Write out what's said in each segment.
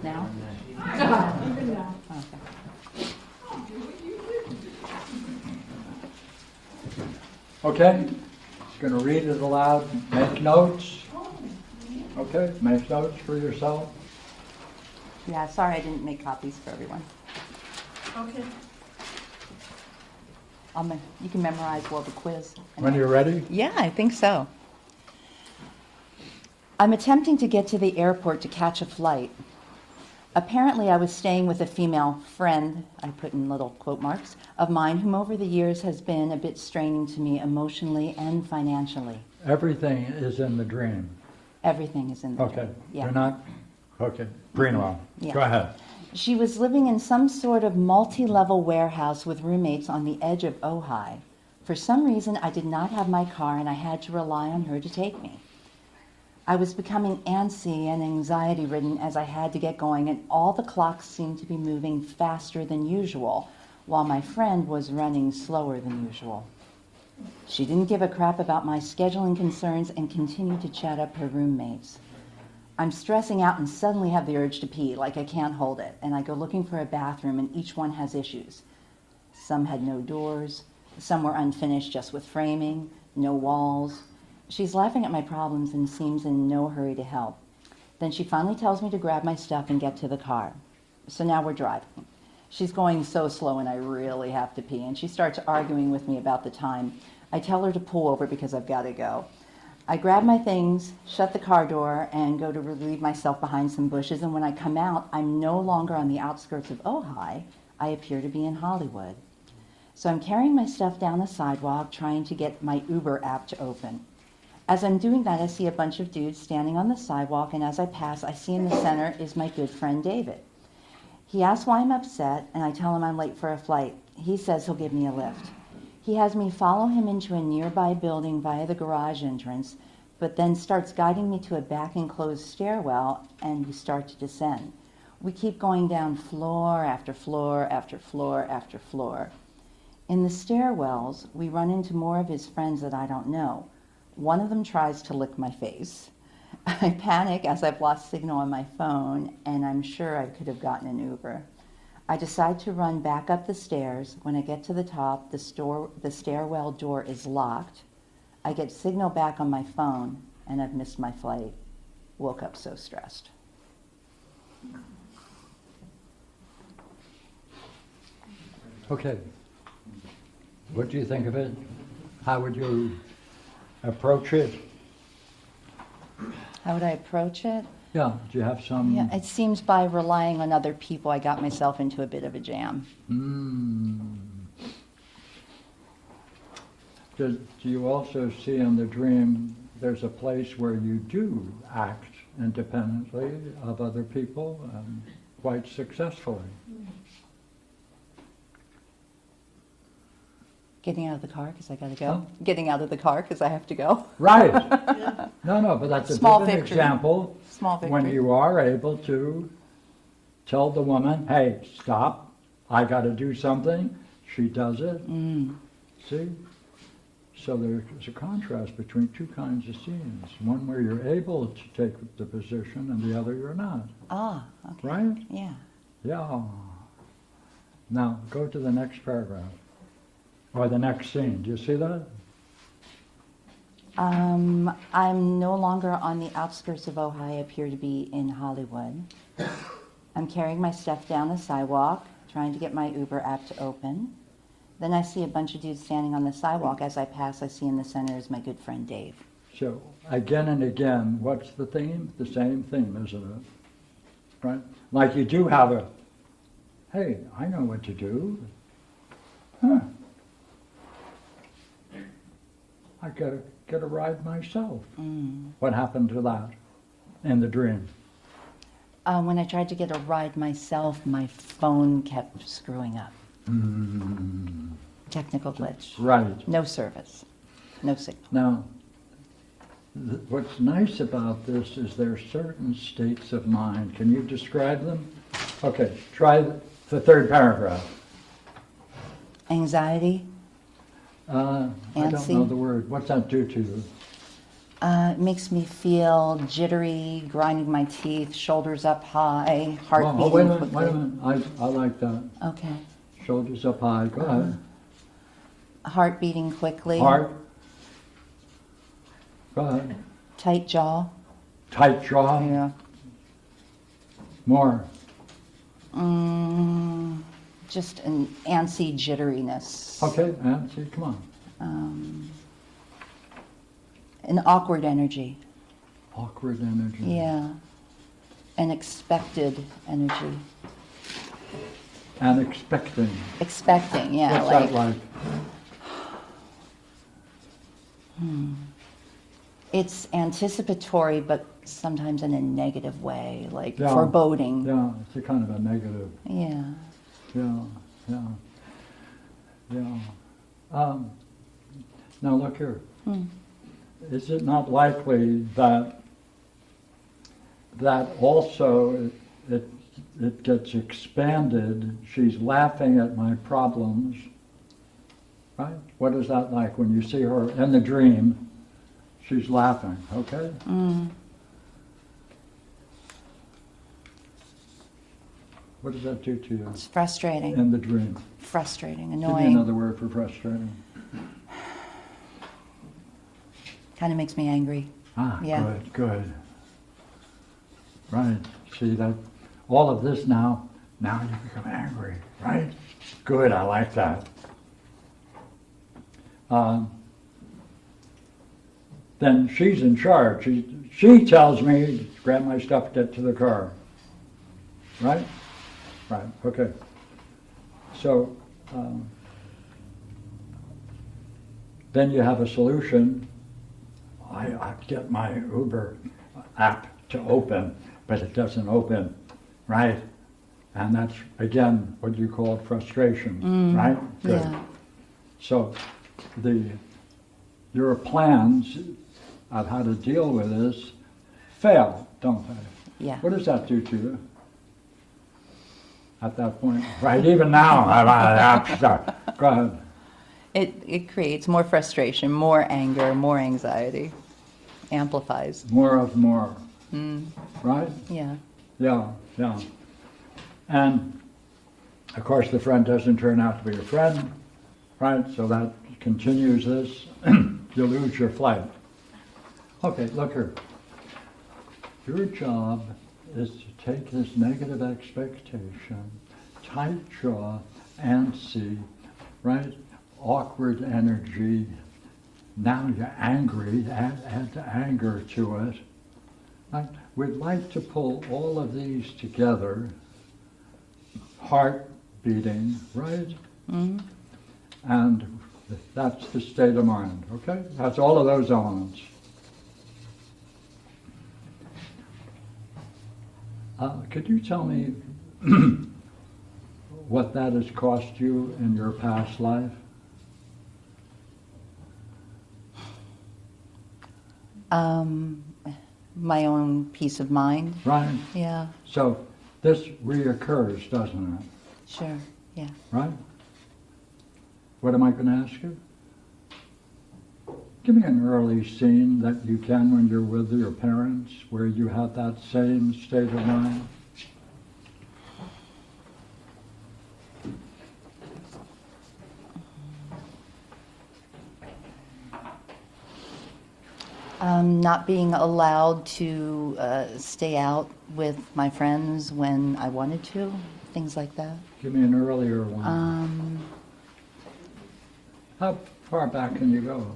Now? Even now. Okay. Okay, going to read it aloud, make notes. Okay, make notes for yourself. Yeah, sorry I didn't make copies for everyone. Okay. You can memorize well the quiz. When you're ready. Yeah, I think so. I'm attempting to get to the airport to catch a flight. Apparently, I was staying with a female friend, I put in little quote marks, of mine, whom over the years has been a bit straining to me emotionally and financially. Everything is in the dream. Everything is in the Okay, dream. Yeah. you're not, okay, Reneé, Yeah. go ahead. She was living in some sort of multi-level warehouse with roommates on the edge of Ojai. For some reason, I did not have my car and I had to rely on her to take me. I was becoming antsy and anxiety-ridden as I had to get going, and all the clocks seemed to be moving faster than usual, while my friend was running slower than usual. She didn't give a crap about my scheduling concerns and continued to chat up her roommates. I'm stressing out and suddenly have the urge to pee, like I can't hold it, and I go looking for a bathroom, and each one has issues. Some had no doors, some were unfinished just with framing, no walls. She's laughing at my problems and seems in no hurry to help. Then she finally tells me to grab my stuff and get to the car. So now we're driving. She's going so slow and I really have to pee, and she starts arguing with me about the time. I tell her to pull over because I've got to go. I grab my things, shut the car door, and go to relieve myself behind some bushes, and when I come out, I'm no longer on the outskirts of Ojai. I appear to be in Hollywood. So I'm carrying my stuff down the sidewalk, trying to get my Uber app to open. As I'm doing that, I see a bunch of dudes standing on the sidewalk, and as I pass, I see in the center is my good friend David. He asks why I'm upset, and I tell him I'm late for a flight. He says he'll give me a lift. He has me follow him into a nearby building via the garage entrance, but then starts guiding me to a back enclosed stairwell, and we start to descend. We keep going down floor after floor after floor after floor. In the stairwells, we run into more of his friends that I don't know. One of them tries to lick my face. I panic as I've lost signal on my phone, and I'm sure I could have gotten an Uber. I decide to run back up the stairs. When I get to the top, the stairwell door is locked. I get signal back on my phone, and I've missed my flight. Woke up so stressed. Okay. What do you think of it? How would you approach it? How would I approach it? Yeah, do you have some? Yeah, it seems by relying on other people, I got myself into a bit of a jam. Do you also see in the dream there's a place where you do act independently of other people quite successfully? Getting out of the car because I got to go. Huh? Getting out of the car because I have to go. Right. Yeah. No, but that's a Small good victory. example. Small victory. When you are able to tell the woman, hey, stop, I got to do something, she does it. See? So there's a contrast between two kinds of scenes. One where you're able to take the position and the other you're not. Ah, okay. Right? Yeah. Yeah. Now, go to the next paragraph. Or the next scene. Do you see that? I'm no longer on the outskirts of Ojai. I appear to be in Hollywood. I'm carrying my stuff down the sidewalk, trying to get my Uber app to open. Then I see a bunch of dudes standing on the sidewalk. As I pass, I see in the center is my good friend Dave. So, again and again, what's the theme? The same theme, isn't it? Right? Like you do have a, hey, I know what to do. Huh. I gotta get a ride myself. What happened to that in the dream? When I tried to get a ride myself, my phone kept screwing up. Technical glitch. Right. No service. No signal. Now, what's nice about this is there are certain states of mind. Can you describe them? Okay, try the third paragraph. Anxiety. I don't Antsy. know the word. What's that do to you? It makes me feel jittery, grinding my teeth, shoulders up high, heart Oh, beating wait a minute, quickly. wait a minute. I like that. Okay. Shoulders up high. Go ahead. Heart beating quickly. Heart. Go ahead. Tight jaw. Tight jaw. Yeah. More. Just an antsy jitteriness. Okay, Nancy, come on. An awkward energy. Awkward energy. Yeah. An expected energy. And expecting. Expecting, yeah. What's that like? It's anticipatory, but sometimes in a negative way, like Yeah. foreboding. Yeah, it's a kind of a negative. Yeah. Yeah. Now look here. Is it not likely that also it gets expanded? She's laughing at my problems, right? What is that like when you see her in the dream? She's laughing, okay? What does that do to you It's frustrating. in the dream? Frustrating, Give me annoying. another word for frustrating. Kind of makes me angry. Ah, Yeah. good. Right. See that all of this now you become angry, right? Good, I like that. Then she's in charge. She tells me, grab my stuff, get to the car. Right? Right, okay. So, then you have a solution. I get my Uber app to open, but it doesn't open, right? And that's, again, what you call frustration, right? Good. Yeah. So your plans of how to deal with this fail, don't they? Yeah. What does that do to you at that point? Right, even now, go ahead. It creates more frustration, more anger, more anxiety. Amplifies. More, right? Yeah. Yeah. And, of course, the friend doesn't turn out to be a friend, right? So that continues this. You lose your flight. Okay, look here. Your job is to take this negative expectation, tight jaw, antsy, right? Awkward energy. Now you're angry, add the anger to it. Right? We'd like to pull all of these together, heart beating, right? And that's the state of mind, okay? That's all of those elements. Could you tell me what that has cost you in your past life? My own peace of mind. Right? Yeah, So this reoccurs, doesn't it? sure. Yeah. Right? What am I going to ask you? Give me an early scene that you can when you're with your parents where you have that same state of mind. Not being allowed to stay out with my friends when I wanted to, things like that. Give me an earlier one. How far back can you go?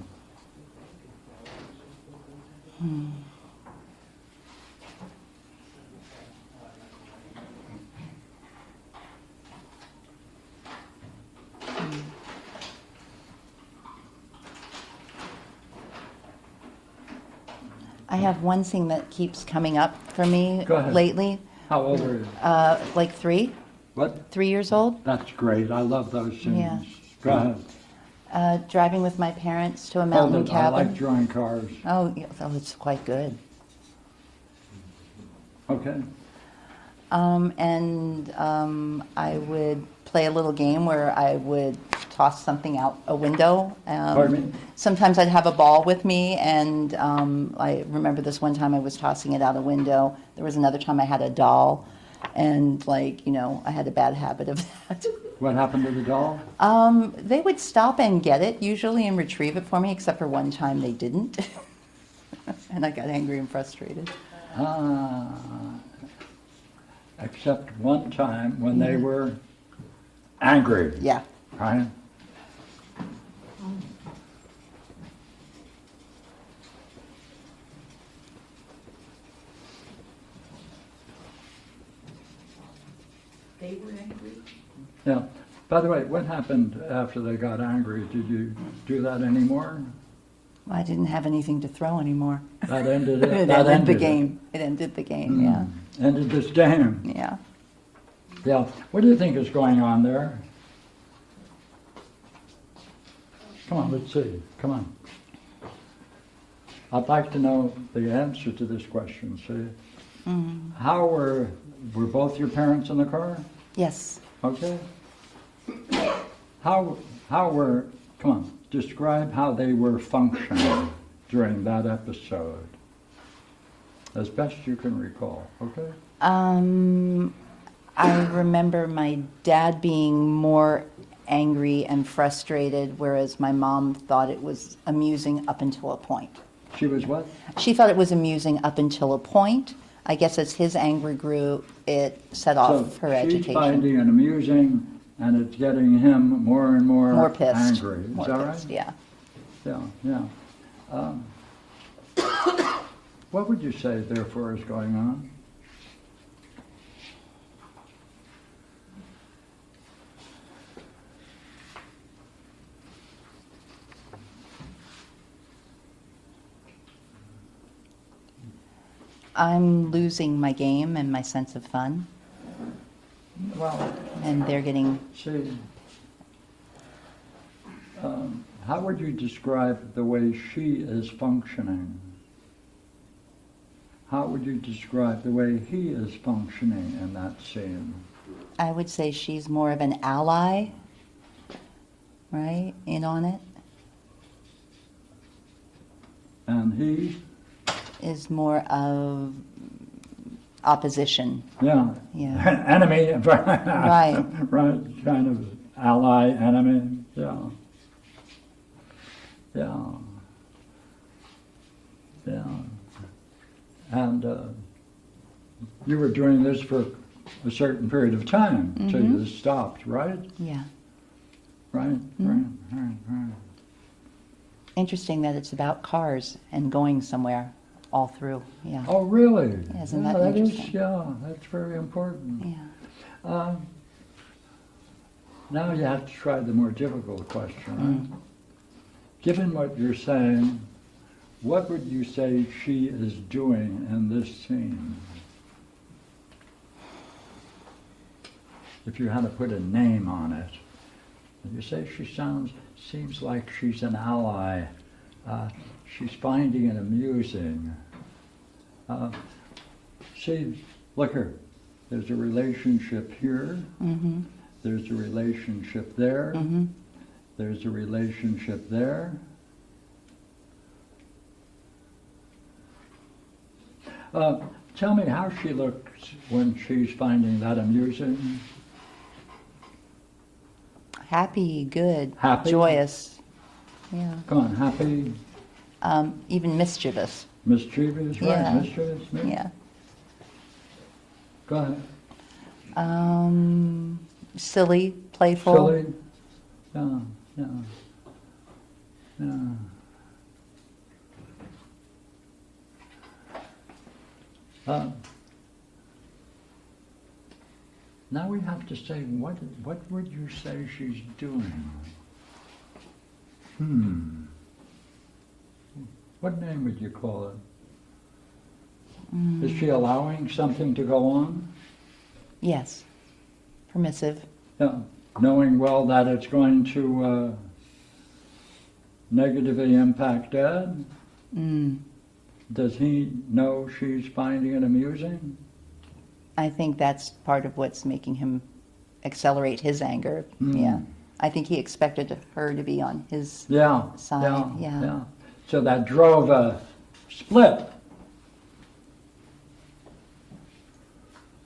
I have one thing that keeps coming up for me Go ahead. lately, How old are you? like 3 What? years old. That's great. I love those scenes. Yeah. Go ahead. Driving with my parents to a Hold mountain it. I like cabin. drawing cars. Oh, yeah, it's quite good. Okay. I would play a little game where I would toss something out a window. Pardon me? Sometimes I'd have a ball with me, and I remember this one time I was tossing it out a window. There was another time I had a doll, and I had a bad habit of that. What happened to the doll? They would stop and get it usually and retrieve it for me, except for one time they didn't. And I got angry and frustrated. Except one time when they were angry. Yeah. Right? They were angry. Yeah. By the way, what happened after they got angry? Did you do that anymore? Well, I didn't have anything to throw anymore. That ended it? It That ended the it. game. It ended the game, yeah. Ended this game. Yeah. Yeah. What do you think is going on there? Come on, let's see. Come on. I'd like to know the answer to this question. See, how were both your parents in the car? Yes. Okay. How were? Come on. Describe how they were functioning during that episode, as best you can recall. Okay. I remember my dad being more angry and frustrated, whereas my mom thought it was amusing up until a point. She was what? She thought it was amusing up until a point. I guess as his anger grew, it set off her She's agitation. finding it amusing, and it's getting him more and more Pissed. angry. Is More that pissed, right? yeah. Yeah, yeah. What would you say, therefore, is going on? I'm losing my game and my sense of fun, Well, and they're getting... see, how would you describe the way she is functioning? How would you describe the way he is functioning in that scene? I would say she's more of an ally, right, in on it, And he, is more of opposition. yeah, Yeah. enemy, Right. right, kind of ally, enemy, yeah. Yeah. Yeah. And you were doing this for a certain period of time until you stopped, right? Yeah. Right, right. Interesting that it's about cars and going somewhere all through, yeah. Oh, really? Yeah, isn't Yeah, that is, interesting? yeah, that's very important. Yeah. Now you have to try the more difficult question, right? Given what you're saying, what would you say she is doing in this scene? If you had to put a name on it. You say she seems like she's an ally. She's finding it amusing. See, look here. There's a relationship here. Mm-hmm. There's a relationship there. Mm-hmm. There's a relationship there. Tell me how she looks when she's finding that amusing. Happy, good, Happy? joyous. Yeah. Come on, happy, Even mischievous. mischievous, right? Yeah. Mischievous, maybe? Yeah. Go ahead. Silly, playful. Silly. Yeah, yeah, yeah. Now we have to say, what would you say she's doing? What name would you call it? Is she allowing something to go on? Yes. Permissive. Yeah, knowing well that it's going to negatively impact Dad? Does he know she's finding it amusing? I think that's part of what's making him accelerate his anger. Yeah. I think he expected her to be on his Yeah, side. Yeah. So that drove a split.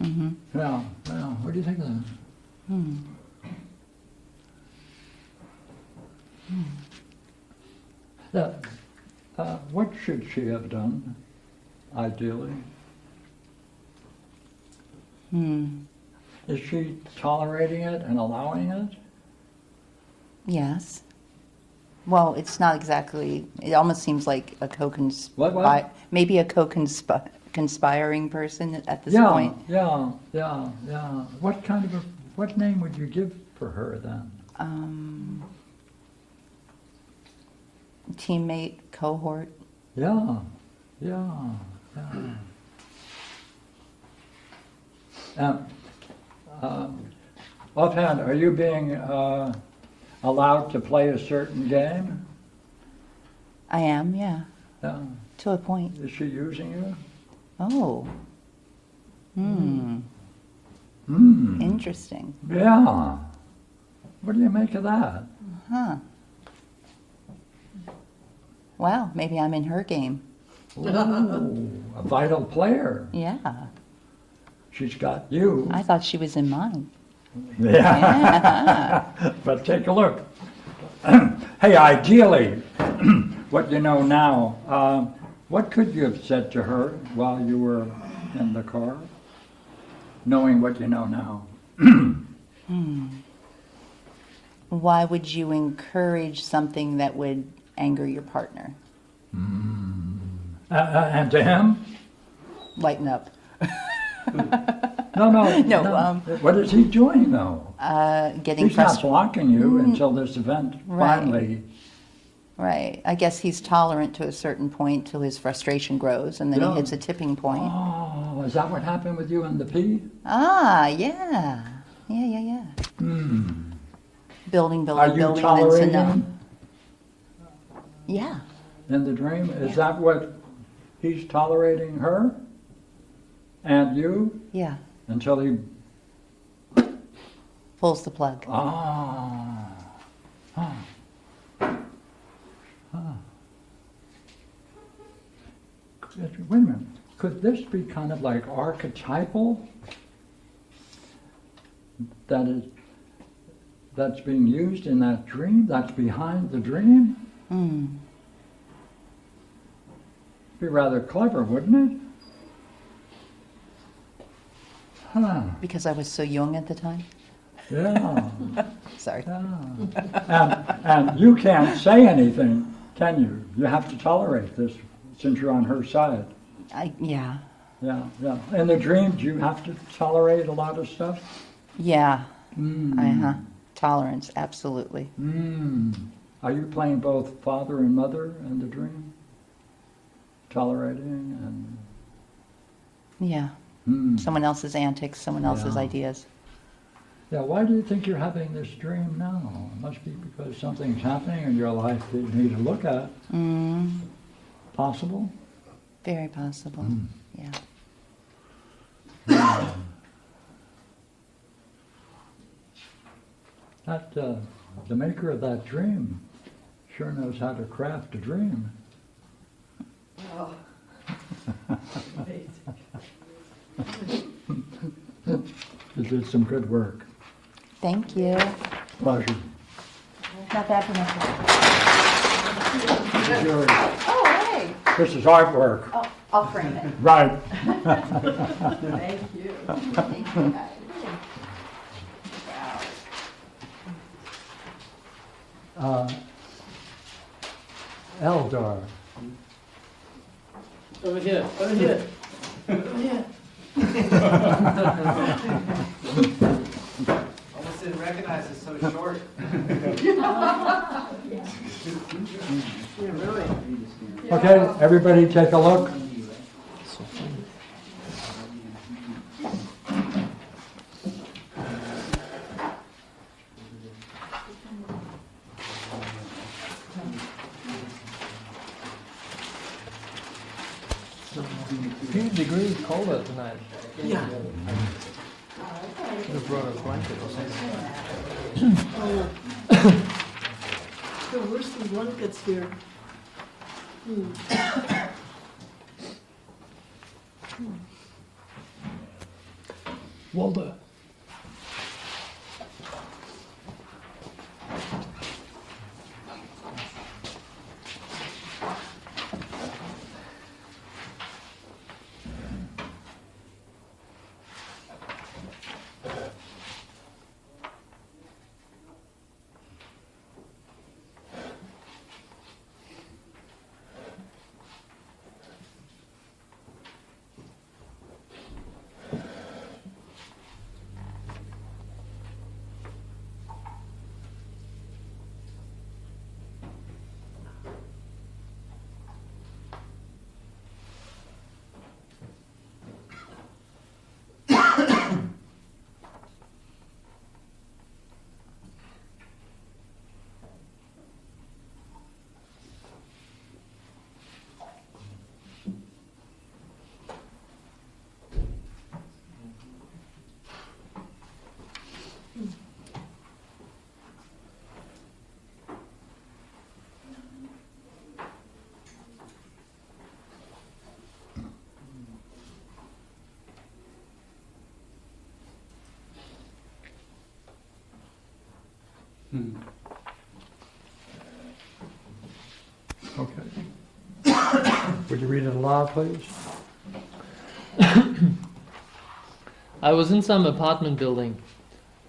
Mm-hmm. Yeah. What do you think of that? What should she have done, ideally? Is she tolerating it and allowing it? Yes. Well, it's not exactly, it almost seems like a What? maybe a conspiring person at this point. Yeah. What name would you give for her then? Teammate, cohort. Yeah. Offhand, are you being allowed to play a certain game? I am, yeah, Yeah. to a point. Is she using you? Oh. Interesting. Yeah. What do you make of that? Huh. Wow, maybe I'm in her game. Ooh, a vital player. Yeah. She's got you. I thought she was in mine. Yeah. But take a look. Hey, ideally, what you know now, what could you have said to her while you were in the car, knowing what you know now? Why would you encourage something that would anger your partner? And to him? Lighten up. No. No, What is he doing though? Getting He's not frustrated. blocking you until this event Right. finally. Right. I guess he's tolerant to a certain point till his frustration grows, and then Yeah. he hits a tipping point. Oh, is that what happened with you and the P? Ah, yeah. Yeah. Building, Are you building, then enough. tolerating Yeah. in the dream? Is that what he's tolerating her and you Yeah. until he? Pulls the plug. Wait a minute. Could this be kind of like archetypal? That's being used in that dream? That's behind the dream? Be rather clever, wouldn't it? Huh. Because I was so young at the time. Yeah. Sorry. And you can't say anything, can you? You have to tolerate this since you're on her side. Yeah. Yeah. In the dream, do you have to tolerate a lot of stuff? Yeah. Tolerance, absolutely. Are you playing both father and mother in the dream? Tolerating and... Yeah. Someone else's antics, someone else's Yeah. ideas. Yeah, why do you think you're having this dream now? It must be because something's happening in your life that you need to look at. Possible? Very possible. Yeah. That, the maker of that dream sure knows how to craft a dream. Oh. You did some good work. Thank you. Pleasure. Not bad for myself. This is yours. Oh, hey. This is artwork. Oh, I'll frame it. Right. Thank you. Thank you, guys. Eldar. Over here. Over here. Almost didn't recognize it's so short. Okay, everybody take a look. Few degrees colder tonight. Yeah. brought a blanket or something. Oh. There were some blankets here. Walter. Okay. Would you read it aloud, please? I was in some apartment building.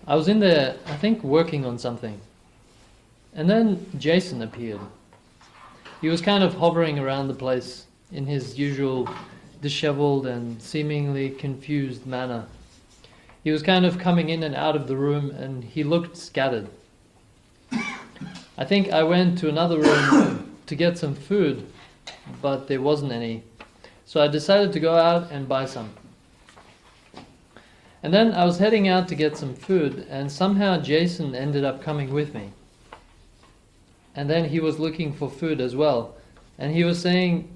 I was in there, I think, working on something. And then Jason appeared. He was kind of hovering around the place in his usual disheveled and seemingly confused manner. He was kind of coming in and out of the room, and he looked scattered. I think I went to another room to get some food, but there wasn't any. So I decided to go out and buy some. And then I was heading out to get some food, and somehow Jason ended up coming with me. And then he was looking for food as well. And he was saying,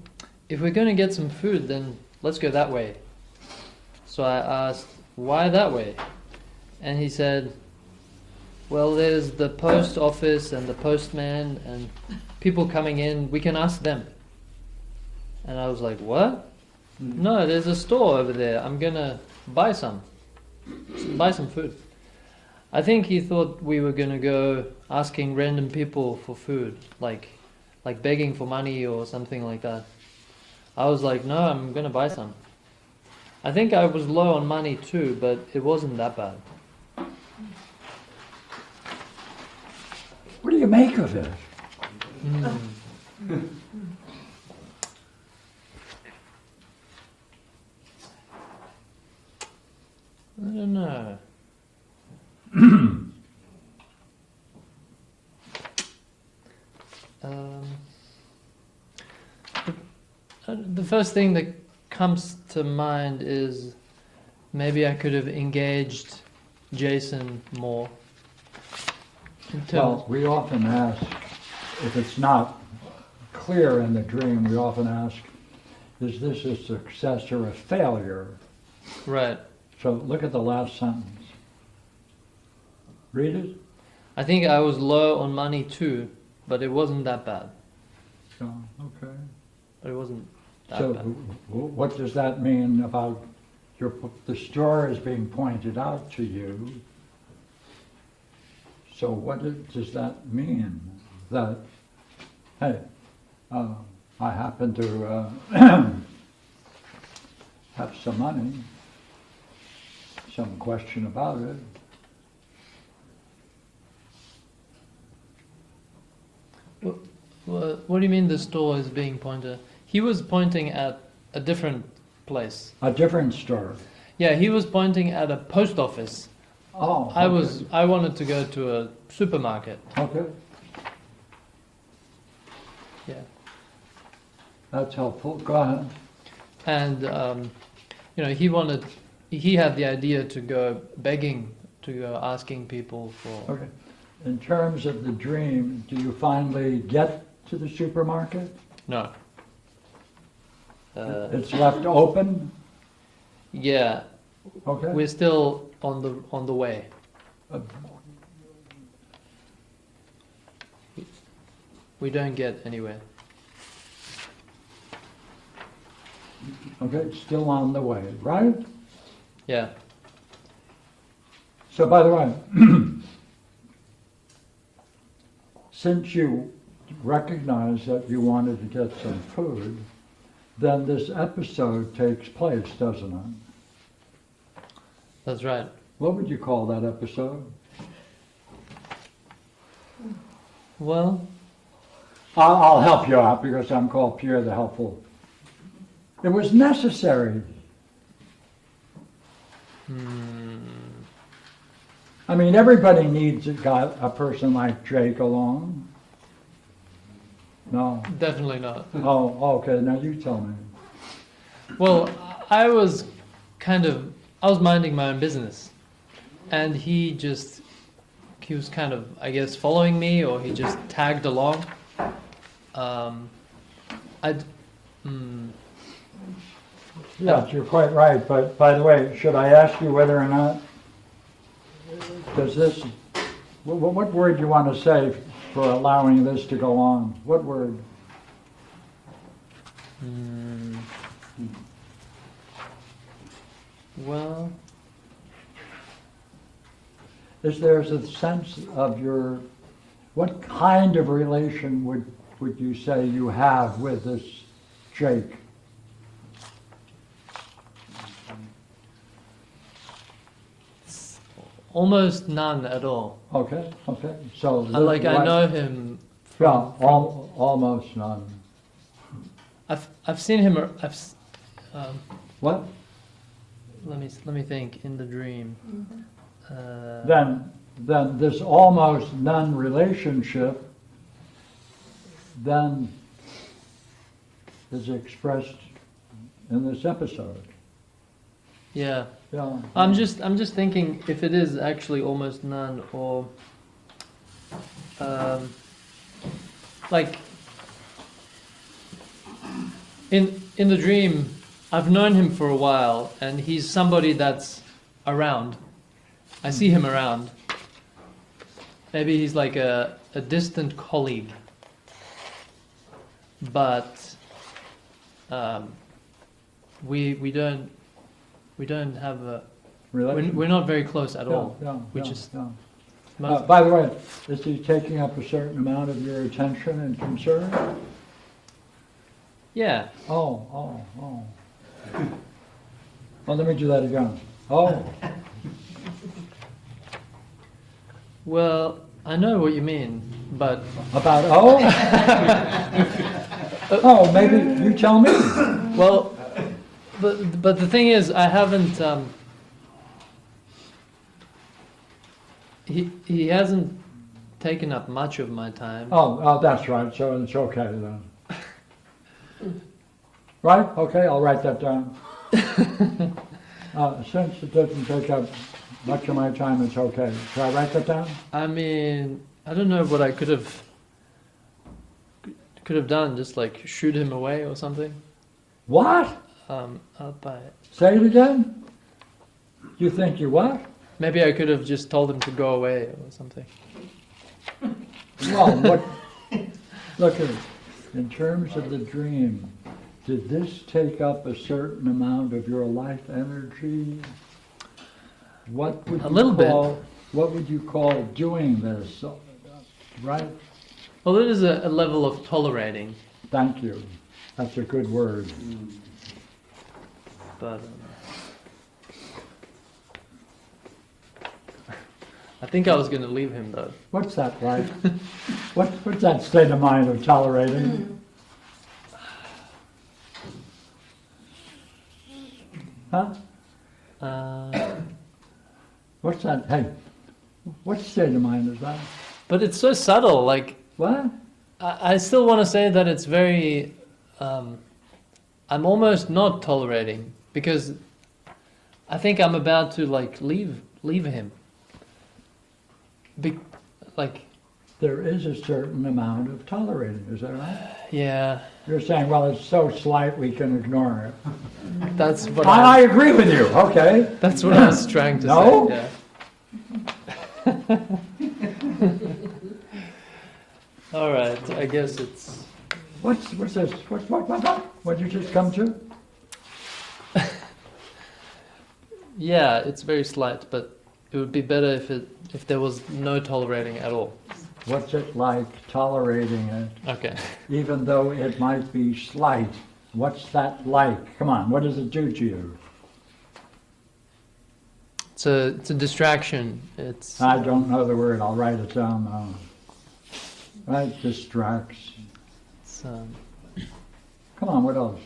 if we're going to get some food, then let's go that way. So I asked, why that way? And he said, well, there's the post office and the postman and people coming in. We can ask them. And I was like, what? No, there's a store over there. I'm going to buy some food. I think he thought we were going to go asking random people for food, like begging for money or something like that. I was like, no, I'm going to buy some. I think I was low on money too, but it wasn't that bad. What do you make of it? I don't know. The first thing that comes to mind is maybe I could have engaged Jason more. Well, we often ask, if it's not clear in the dream, we often ask, is this a success or a failure? Right. So look at the last sentence. Read it. I think I was low on money too, but it wasn't that bad. So, okay. But it wasn't that So bad. what does that mean about the store is being pointed out to you? So what does that mean? That, hey, I happen to have some money, some question about it. What do you mean the store is being pointed? He was pointing at a different place. A different store. Yeah, he was pointing at a post office. Oh, okay. I wanted to go to a supermarket. Okay, Yeah. that's helpful. Go ahead. And he had the idea to go begging, to go asking people for. Okay. In terms of the dream, do you finally get to the supermarket? No. It's left open? Yeah. Okay. We're still on the way. We don't get anywhere. Okay, still on the way, right? Yeah. So by the way, since you recognize that you wanted to get some food, then this episode takes place, doesn't it? That's right. What would you call that episode? Well, I'll help you out because I'm called Pierre the Helpful. It was necessary. I mean, everybody needs a person like Jake along. No? definitely not. Oh, okay, now you tell me. Well, I was minding my own business, and he was kind of, I guess, following me, or he just tagged along. Yes, you're quite right, but by the way, should I ask you whether or not, does this, what word do you want to say for allowing this to go on? What word? Well, Is there a sense of what kind of relation would you say you have with this Jake? almost none at all. Okay, so. I know him. Yeah, almost none. I've seen him. What? Let me think. In the dream. Then this almost none relationship then is expressed in this episode. Yeah. Yeah. I'm just thinking if it is actually almost none, or like in the dream, I've known him for a while, and he's somebody that's around. I see him around. Maybe he's like a distant colleague, but we don't have a. We're not very close at all. By the way, is he taking up a certain amount of your attention and concern? Yeah. Oh. Well, let me do that again. Oh. Well, I know what you mean, but About oh, maybe you tell me. well, but the thing is, I haven't. He hasn't taken up much of my time. Oh, that's right. So it's okay then. Right? Okay, I'll write that down. Since it doesn't take up much of my time, it's okay. Should I write that down? I mean, I don't know what I could have done. Just like shoot him away or something. What? Out by. Say it again? You think you what? Maybe I could have just told him to go away or something. Well, what? Look at it. In terms of the dream, did this take up a certain amount of your life energy? What would A little bit. What would you call doing this? Right? Well, it is a level of tolerating, Thank you. That's a good word. but I think I was going to leave him though. What's that, right? What's that state of mind of tolerating? Huh? What's that? Hey, what state of mind is that? But it's so subtle. Like What? I still want to say that it's very. I'm almost not tolerating because I think I'm about to like leave him. there is a certain amount of tolerating, is that right? Yeah, You're saying, well, it's so slight we can ignore it. that's what I agree with you, okay. that's what I was trying to No? say. Yeah. All right, I guess it's. What's this? What did you just come to? Yeah, it's very slight, but it would be better if there was no tolerating at all. What's it like tolerating it, Okay. even though it might be slight? What's that like? Come on, what does it do to you? It's a distraction. It's I don't know the word, I'll write it down now. Right, distracts. it's, Come on, what else?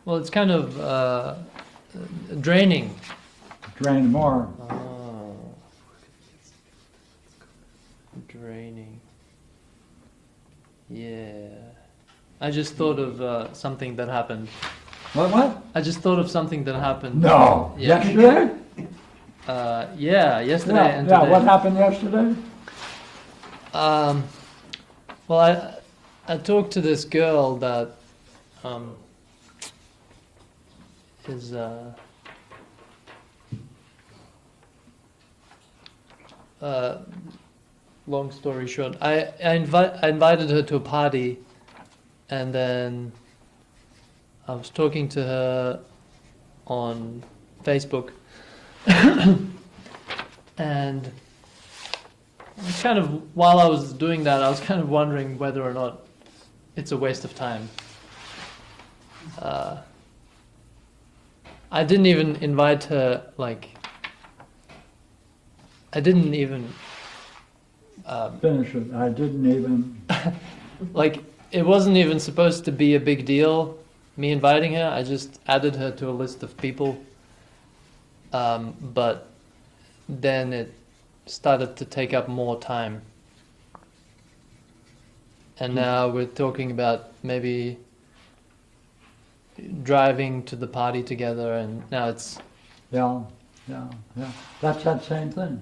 well, it's kind of draining. Drain more. Oh, draining. Yeah. I just thought of something that happened. What? I just thought of something that happened. No. Yeah. Yesterday? Yeah, yesterday Yeah, and yeah, today. what happened yesterday? Well, I talked to this girl that is long story short, I invited her to a party, and then I was talking to her on Facebook, and it's kind of, while I was doing that, I was kind of wondering whether or not it's a waste of time. I didn't even invite her, like, I didn't even, Finish it, I didn't even, like, it wasn't even supposed to be a big deal, me inviting her. I just added her to a list of people. But then it started to take up more time. And now we're talking about maybe driving to the party together, and now it's... yeah, that's that same thing.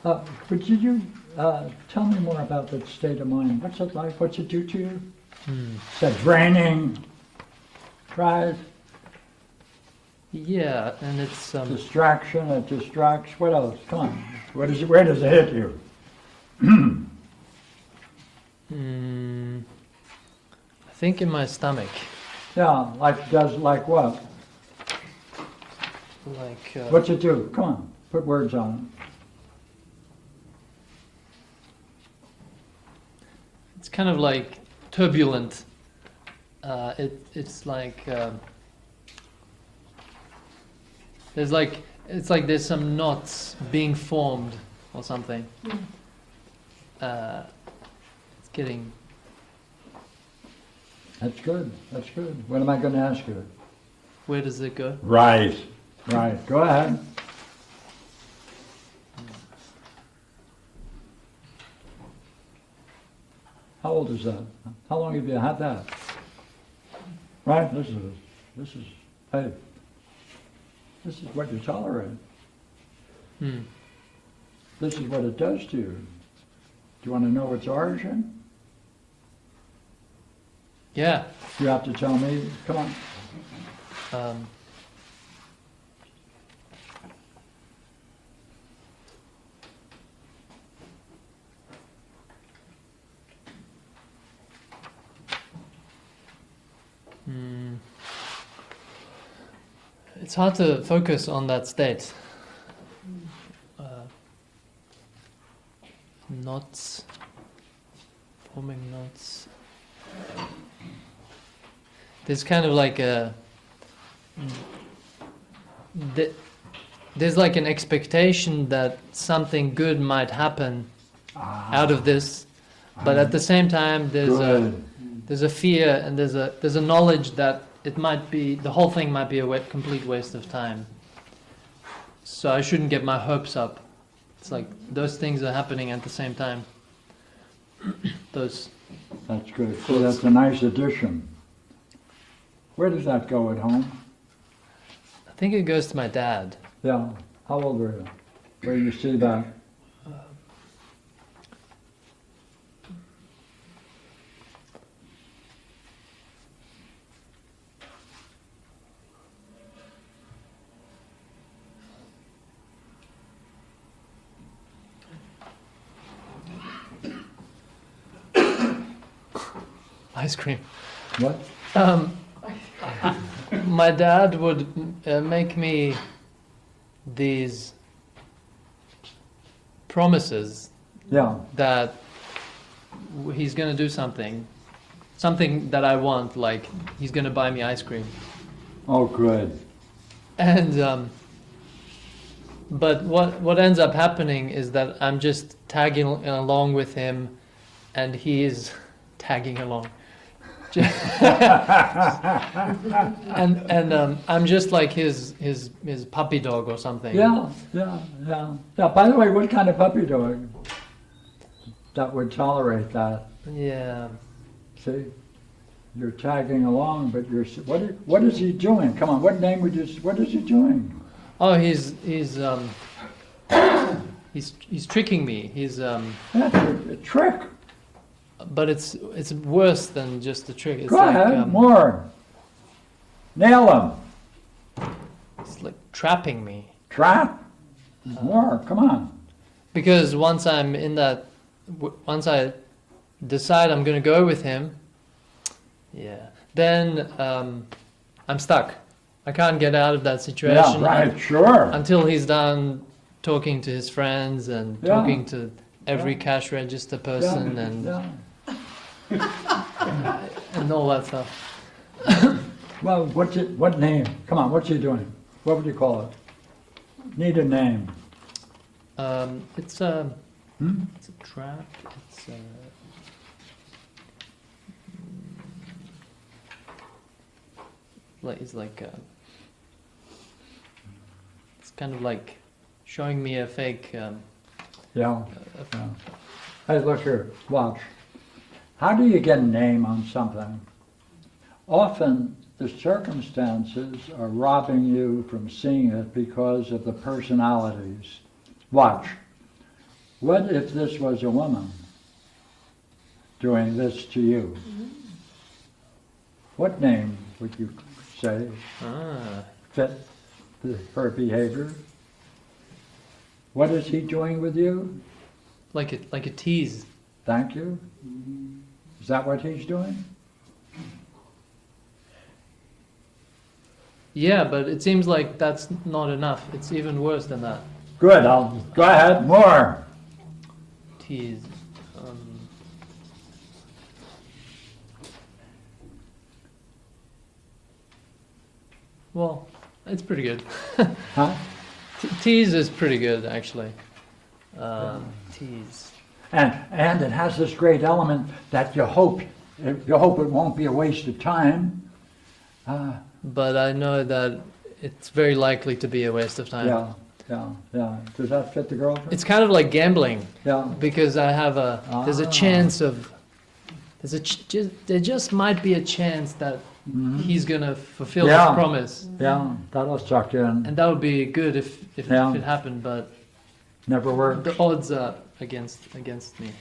But did you tell me more about that state of mind? What's it like? What's it do to you? It's draining, right? Yeah, and it's... Distraction, it distracts. What else? Come on. Where does it hit you? I think in my stomach. Yeah, like what? Like... What's it do? Come on, put words on It's kind of like turbulent. It's like it's like there's some knots being formed or something. It's getting... That's good, that's good. What am I going to ask you? Where does it go? Right, go ahead. How old is that? How long have you had that? Right, this is, hey, this is what you tolerate. This is what it does to you. Do you want to know its origin? Yeah. You have to tell me, come on. It's hard to focus on that state. Knots, forming knots. There's kind of like there's like an expectation that something good might happen out of this, but at the same time there's a fear, and there's a knowledge that it might be, the whole thing might be a complete waste of time. So I shouldn't get my hopes up. It's like those things are happening at the same time. Those. That's good. So that's a nice addition. Where does that go at home? I think it goes to my dad. Yeah. How old were you? Where you see that? Ice cream. What? My dad would make me these promises Yeah. that he's going to do something that I want, like he's going to buy me ice cream. Oh, good. And but what ends up happening is that I'm just tagging along with him, and he is tagging along. and I'm just like his puppy dog or something. Yeah. By the way, what kind of puppy dog that would tolerate that? Yeah. See, you're tagging along, but what is he doing? Come on, what is he doing? Oh, he's tricking me. He's That's a trick. but it's worse than just a trick. It's Go like ahead, more. Nail him. it's like trapping me. Trap. More. Come on. Because once I'm in that, once I decide I'm going to go with him, yeah, then I'm stuck. I can't get out of that situation. Yeah, right. Sure. Until he's done talking to his friends and Yeah. talking to every cash register person and and all that stuff. Well, what name? Come on, what's he doing? What would you call it? Need a name. It's a Hmm? it's a trap. It's it's like it's kind of like showing me a fake. Yeah. Yeah. Hey, look here. Watch. How do you get a name on something? Often the circumstances are robbing you from seeing it because of the personalities. Watch. What if this was a woman doing this to you? What name would you say fit her behavior? What is he doing with you? like a tease. Thank you. Is that what he's doing? Yeah, but it seems like that's not enough. It's even worse than that. Good, I'll go ahead, more. Tease. Well, it's pretty good. Huh? Tease is pretty good, actually. Tease. And it has this great element that you hope it won't be a waste of time. But I know that it's very likely to be a waste of time. Yeah. Does that fit the girlfriend? It's kind of like gambling, Yeah. because I have there's a chance of, there just might be a chance that he's gonna fulfill his promise. Yeah, that'll suck in. And that would be good if it happened, but Never works. the odds are against me.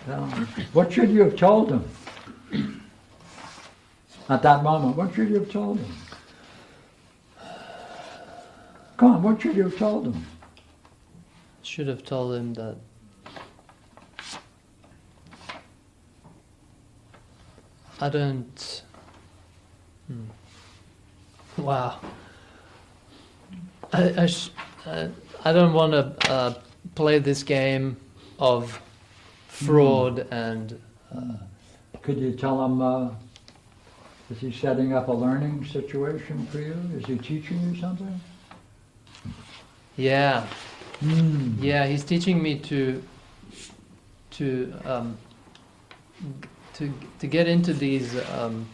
Yeah. What should you have told him? At that moment, what should you have told him? Come on, what should you have told him? Should have told him that I don't. Wow. I don't want to play this game of fraud and. Could you tell him, is he setting up a learning situation for you? Is he teaching you something? Yeah. Yeah, he's teaching me to get into these.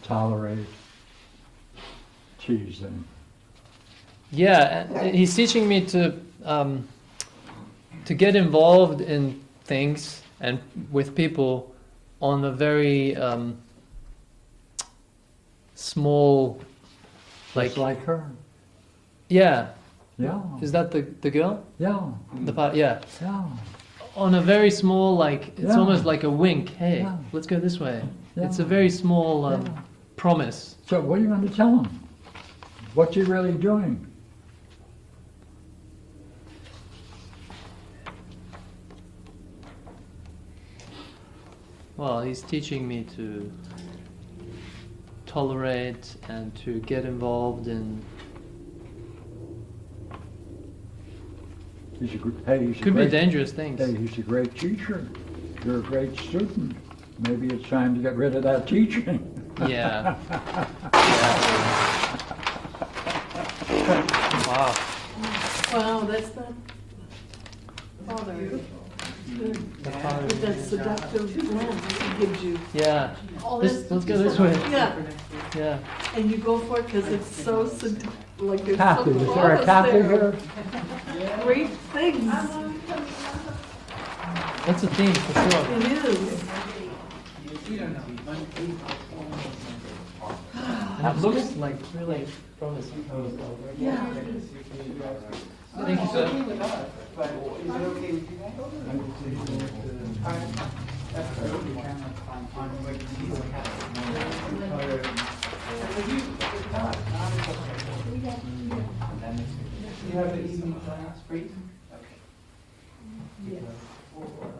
Tolerate. Teasing. Yeah, he's teaching me to get involved in things and with people on a very small, Just like her? yeah, Yeah, Is that the girl? yeah, The part, yeah. yeah, On a very small, like, it's Yeah. almost like a wink. Hey, Yeah. let's go this way. Yeah. It's a very small Yeah. promise. So what are you going to tell him? What's he really doing? Well, he's teaching me to tolerate and to get involved in. He's a Could be great, dangerous things. hey, he's a great teacher. You're a great student. Maybe it's time to get rid of that teaching. Yeah. Wow. Wow, that's not father. With that seductive glance he gives you. Yeah. Oh, Let's go this way. Yeah, Yeah. and you go for it because it's so like there's Cathy, some is there a promise Cathy there. here? Great things. That's a theme for sure. It is. And it looks like really promising. Yeah. Thank you, sir. But is it okay with you guys? That's good. On what you see the cat. You have the evening class free? Okay. Yes.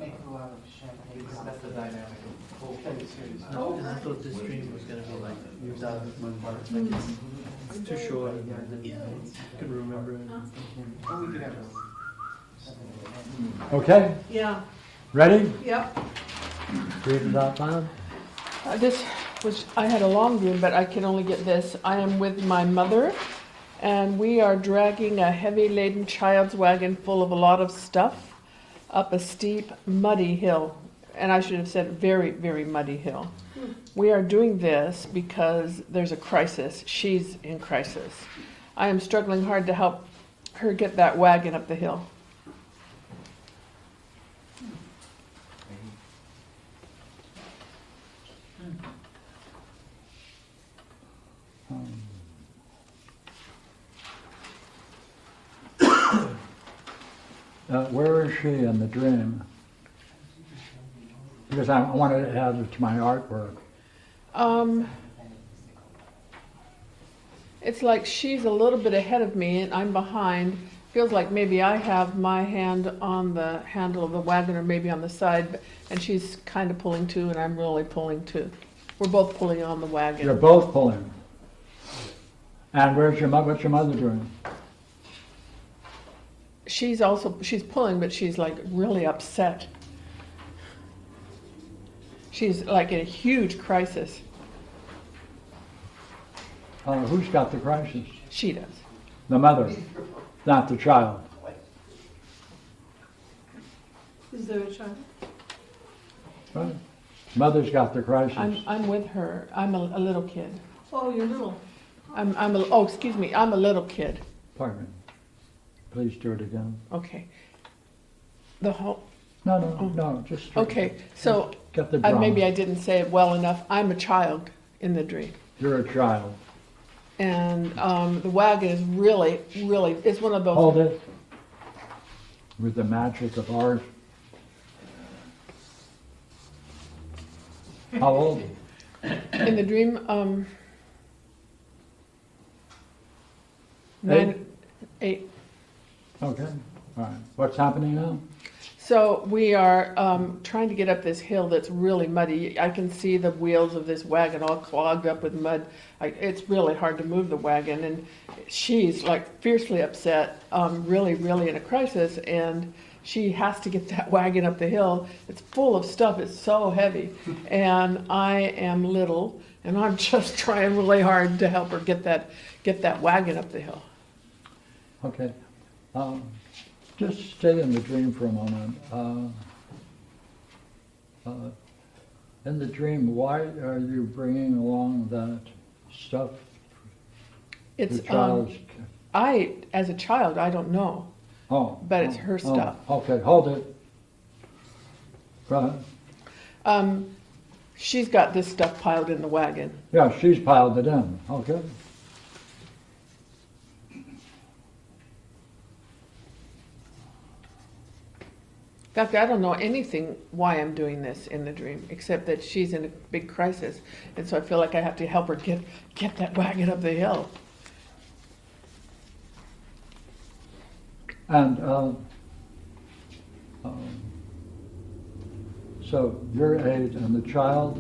Make a lot of champagne, because that's the dynamic of the whole thing. And I thought this dream was going to be like without it's too short. I couldn't remember it. Oh, we could have Okay, Yeah, ready? yep. Read it out loud. This was, I had a long dream, but I can only get this. I am with my mother, and we are dragging a heavy-laden child's wagon full of a lot of stuff up a steep, muddy hill. And I should have said very, very muddy hill. We are doing this because there's a crisis. She's in crisis. I am struggling hard to help her get that wagon up the hill. Where is she in the dream? Because I wanted to add it to my artwork. It's like she's a little bit ahead of me and I'm behind. Feels like maybe I have my hand on the handle of the wagon or maybe on the side, and she's kind of pulling too and I'm really pulling too. We're both pulling on the wagon. You're both pulling. And what's your mother doing? She's pulling, but she's like really upset. She's like in a huge crisis. Who's got the crisis? She does. The mother, not the child. Is there a child? Right? Mother's got the crisis. I'm with her. I'm a little kid. Oh, you're little. I'm a little kid. Pardon me. Please do it again. Okay. The whole, No, just. okay, so Get the drama. maybe I didn't say it well enough. I'm a child in the dream. You're a child. And the wagon is really, really, it's one of those. Hold it. With the magic of art. How old? In the dream, eight. Okay, all right. What's happening now? So we are trying to get up this hill that's really muddy. I can see the wheels of this wagon all clogged up with mud. It's really hard to move the wagon, and she's like fiercely upset, really, really in a crisis, and she has to get that wagon up the hill. It's full of stuff. It's so heavy, and I am little, and I'm just trying really hard to help her get that wagon up the hill. Okay. Just stay in the dream for a moment. In the dream, why are you bringing along that stuff? It's The child's- as a child, I don't know, but it's her stuff. Okay, hold it. Go ahead. She's got this stuff piled in the wagon. Yeah, she's piled it in. Okay. In fact, I don't know anything why I'm doing this in the dream, except that she's in a big crisis, and so I feel like I have to help her get that wagon up the hill. And so you're 8 and the child,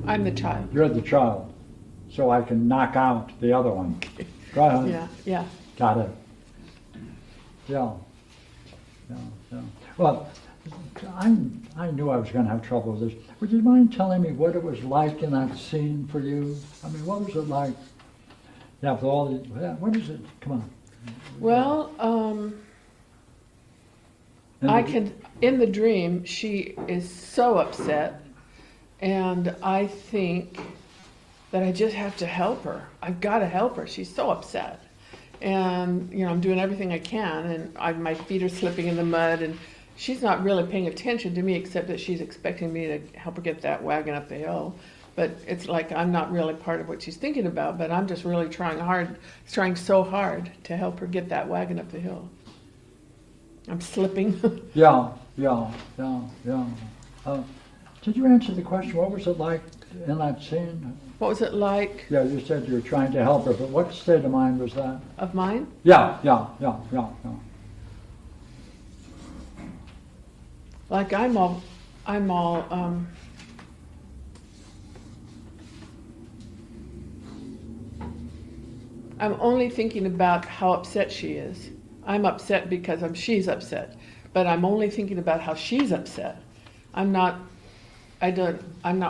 I'm the child. you're the child. So I can knock out the other one. Go ahead. Yeah, yeah. Got it. Yeah. Well, I knew I was going to have trouble with this. Would you mind telling me what it was like in that scene for you? I mean, what was it like? Yeah, with all the, yeah, what is it? Come on. Well, in the dream, she is so upset, and I think that I just have to help her. I've got to help her. She's so upset. And, I'm doing everything I can, and my feet are slipping in the mud, and she's not really paying attention to me, except that she's expecting me to help her get that wagon up the hill. But it's like I'm not really part of what she's thinking about, but I'm just really trying so hard to help her get that wagon up the hill. I'm slipping. Yeah. Did you answer the question? What was it like in that scene? What was it like Yeah, you said you were trying to help her, but what state of mind was that? of mine? Yeah. Like I'm all I'm only thinking about how upset she is. I'm upset because she's upset, but I'm only thinking about how she's upset. I'm not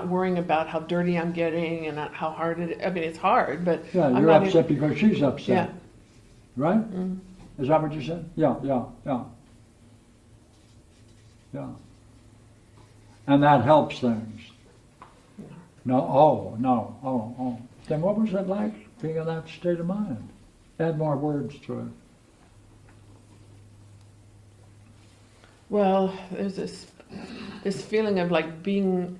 worrying about how dirty I'm getting and how hard it is. I mean, it's hard, but Yeah, I'm you're not upset because she's upset. Yeah. Right? Mm. Is that what you said? Yeah. And that helps things. No. Then what was it like being in that state of mind? Add more words to it. Well, there's this feeling of like being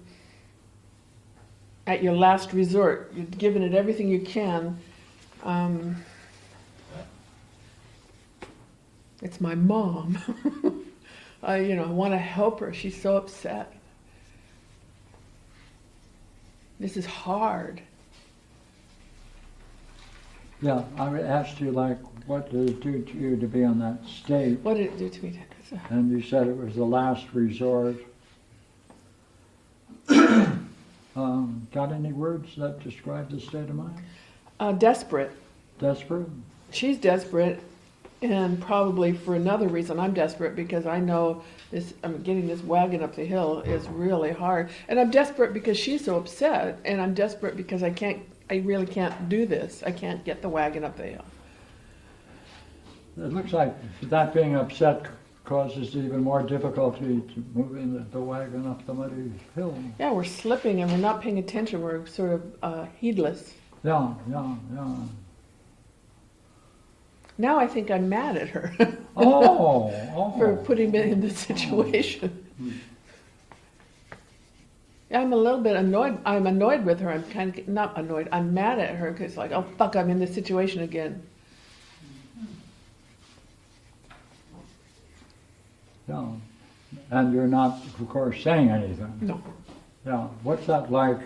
at your last resort. You've given it everything you can. It's my mom. I want to help her. She's so upset. This is hard. Yeah, I asked you, like, what did it do to you to be in that state? What did it do to me? And you said it was the last resort. Got any words that describe the state of mind? Desperate. Desperate? She's desperate, and probably for another reason I'm desperate, because I know getting this wagon up the hill is really hard. And I'm desperate because she's so upset, and I'm desperate because I really can't do this. I can't get the wagon up the hill. It looks like that being upset causes even more difficulty to moving the wagon up the muddy hill. Yeah, we're slipping and we're not paying attention. We're sort of heedless. Yeah. Now I think I'm mad at her Oh. for putting me in this situation. Yeah, I'm a little bit annoyed. I'm annoyed with her. I'm kind of not annoyed. I'm mad at her because, like, oh fuck, I'm in this situation again. Yeah. And you're not, of course, saying anything. No. Yeah. What's that like,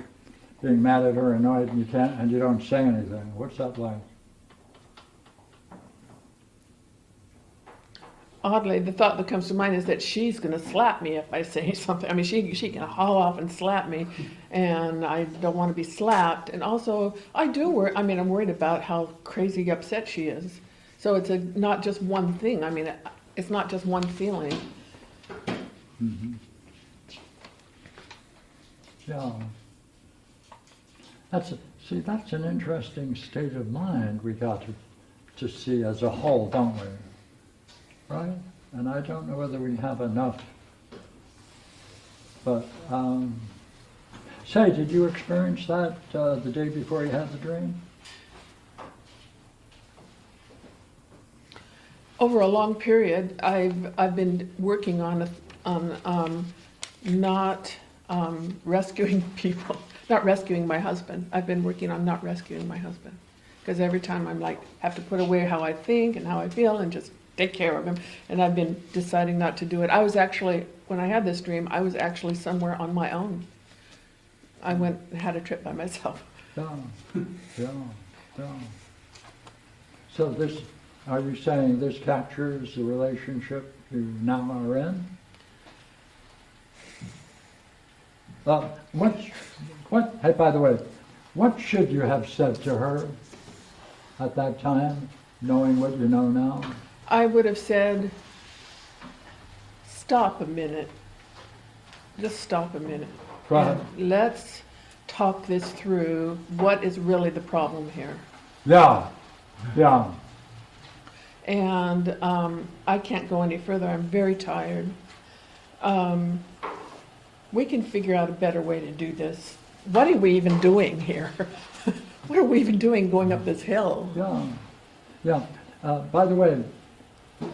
being mad at her, annoyed, and you don't say anything? What's that like? Oddly, the thought that comes to mind is that she's going to slap me if I say something. I mean, she can haul off and slap me, and I don't want to be slapped. And also, I do worry. I mean, I'm worried about how crazy upset she is. So it's not just one thing. I mean, it's not just one feeling. Mm-hmm. Yeah. That's an interesting state of mind we got to see as a whole, don't we? Right? And I don't know whether we have enough. But, say, did you experience that the day before you had the dream? Over a long period, I've been working on not rescuing people, not rescuing my husband. I've been working on not rescuing my husband, because every time I'm like have to put away how I think and how I feel and just take care of him, and I've been deciding not to do it. I was actually, when I had this dream, I was actually somewhere on my own. I went and had a trip by myself. Yeah, yeah, yeah. So this, are you saying this captures the relationship you now are in? Hey, by the way, what should you have said to her at that time, knowing what you know now? I would have said, stop a minute. Just stop a minute. Right. And let's talk this through. What is really the problem here? Yeah, yeah. And I can't go any further. I'm very tired. We can figure out a better way to do this. What are we even doing here? What are we even doing going up this hill? Yeah, yeah. By the way,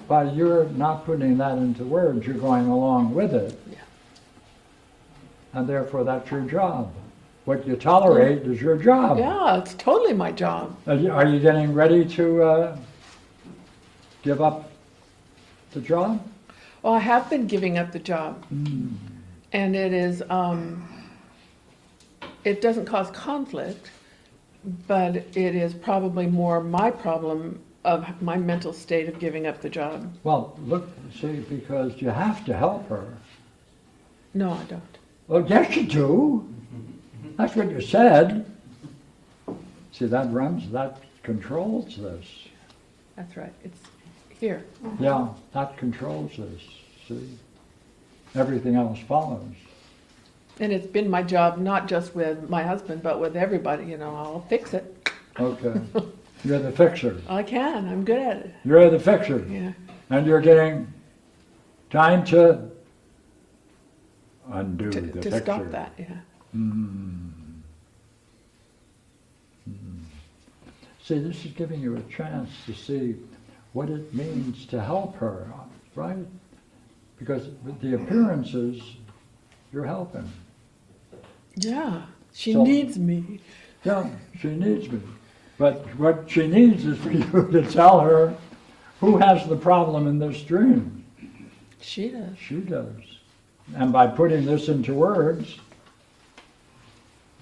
by your not putting that into words, you're going along with it. Yeah. And therefore that's your job. What you tolerate is your job. Yeah, it's totally my job. Are you getting ready to give up the job? Well, I have been giving up the job. Mm. And it is, it doesn't cause conflict, but it is probably more my problem of my mental state of giving up the job. Well, look, see, because you have to help her. No, I don't. Well, yes, you do. That's what you said. See, that controls this. That's right. It's here. Yeah, that controls this, see? Everything else follows. And it's been my job, not just with my husband, but with everybody, you know, I'll fix it. Okay. You're the fixer. I can, I'm good at it. You're the fixer. Yeah. And you're getting time to undo the To fixer. stop that, yeah. Mm. Mm. See, this is giving you a chance to see what it means to help her, right? Because with the appearances, you're helping. Yeah, she So- needs me. Yeah, she needs me. But what she needs is for you to tell her who has the problem in this dream. She does. She does. And by putting this into words,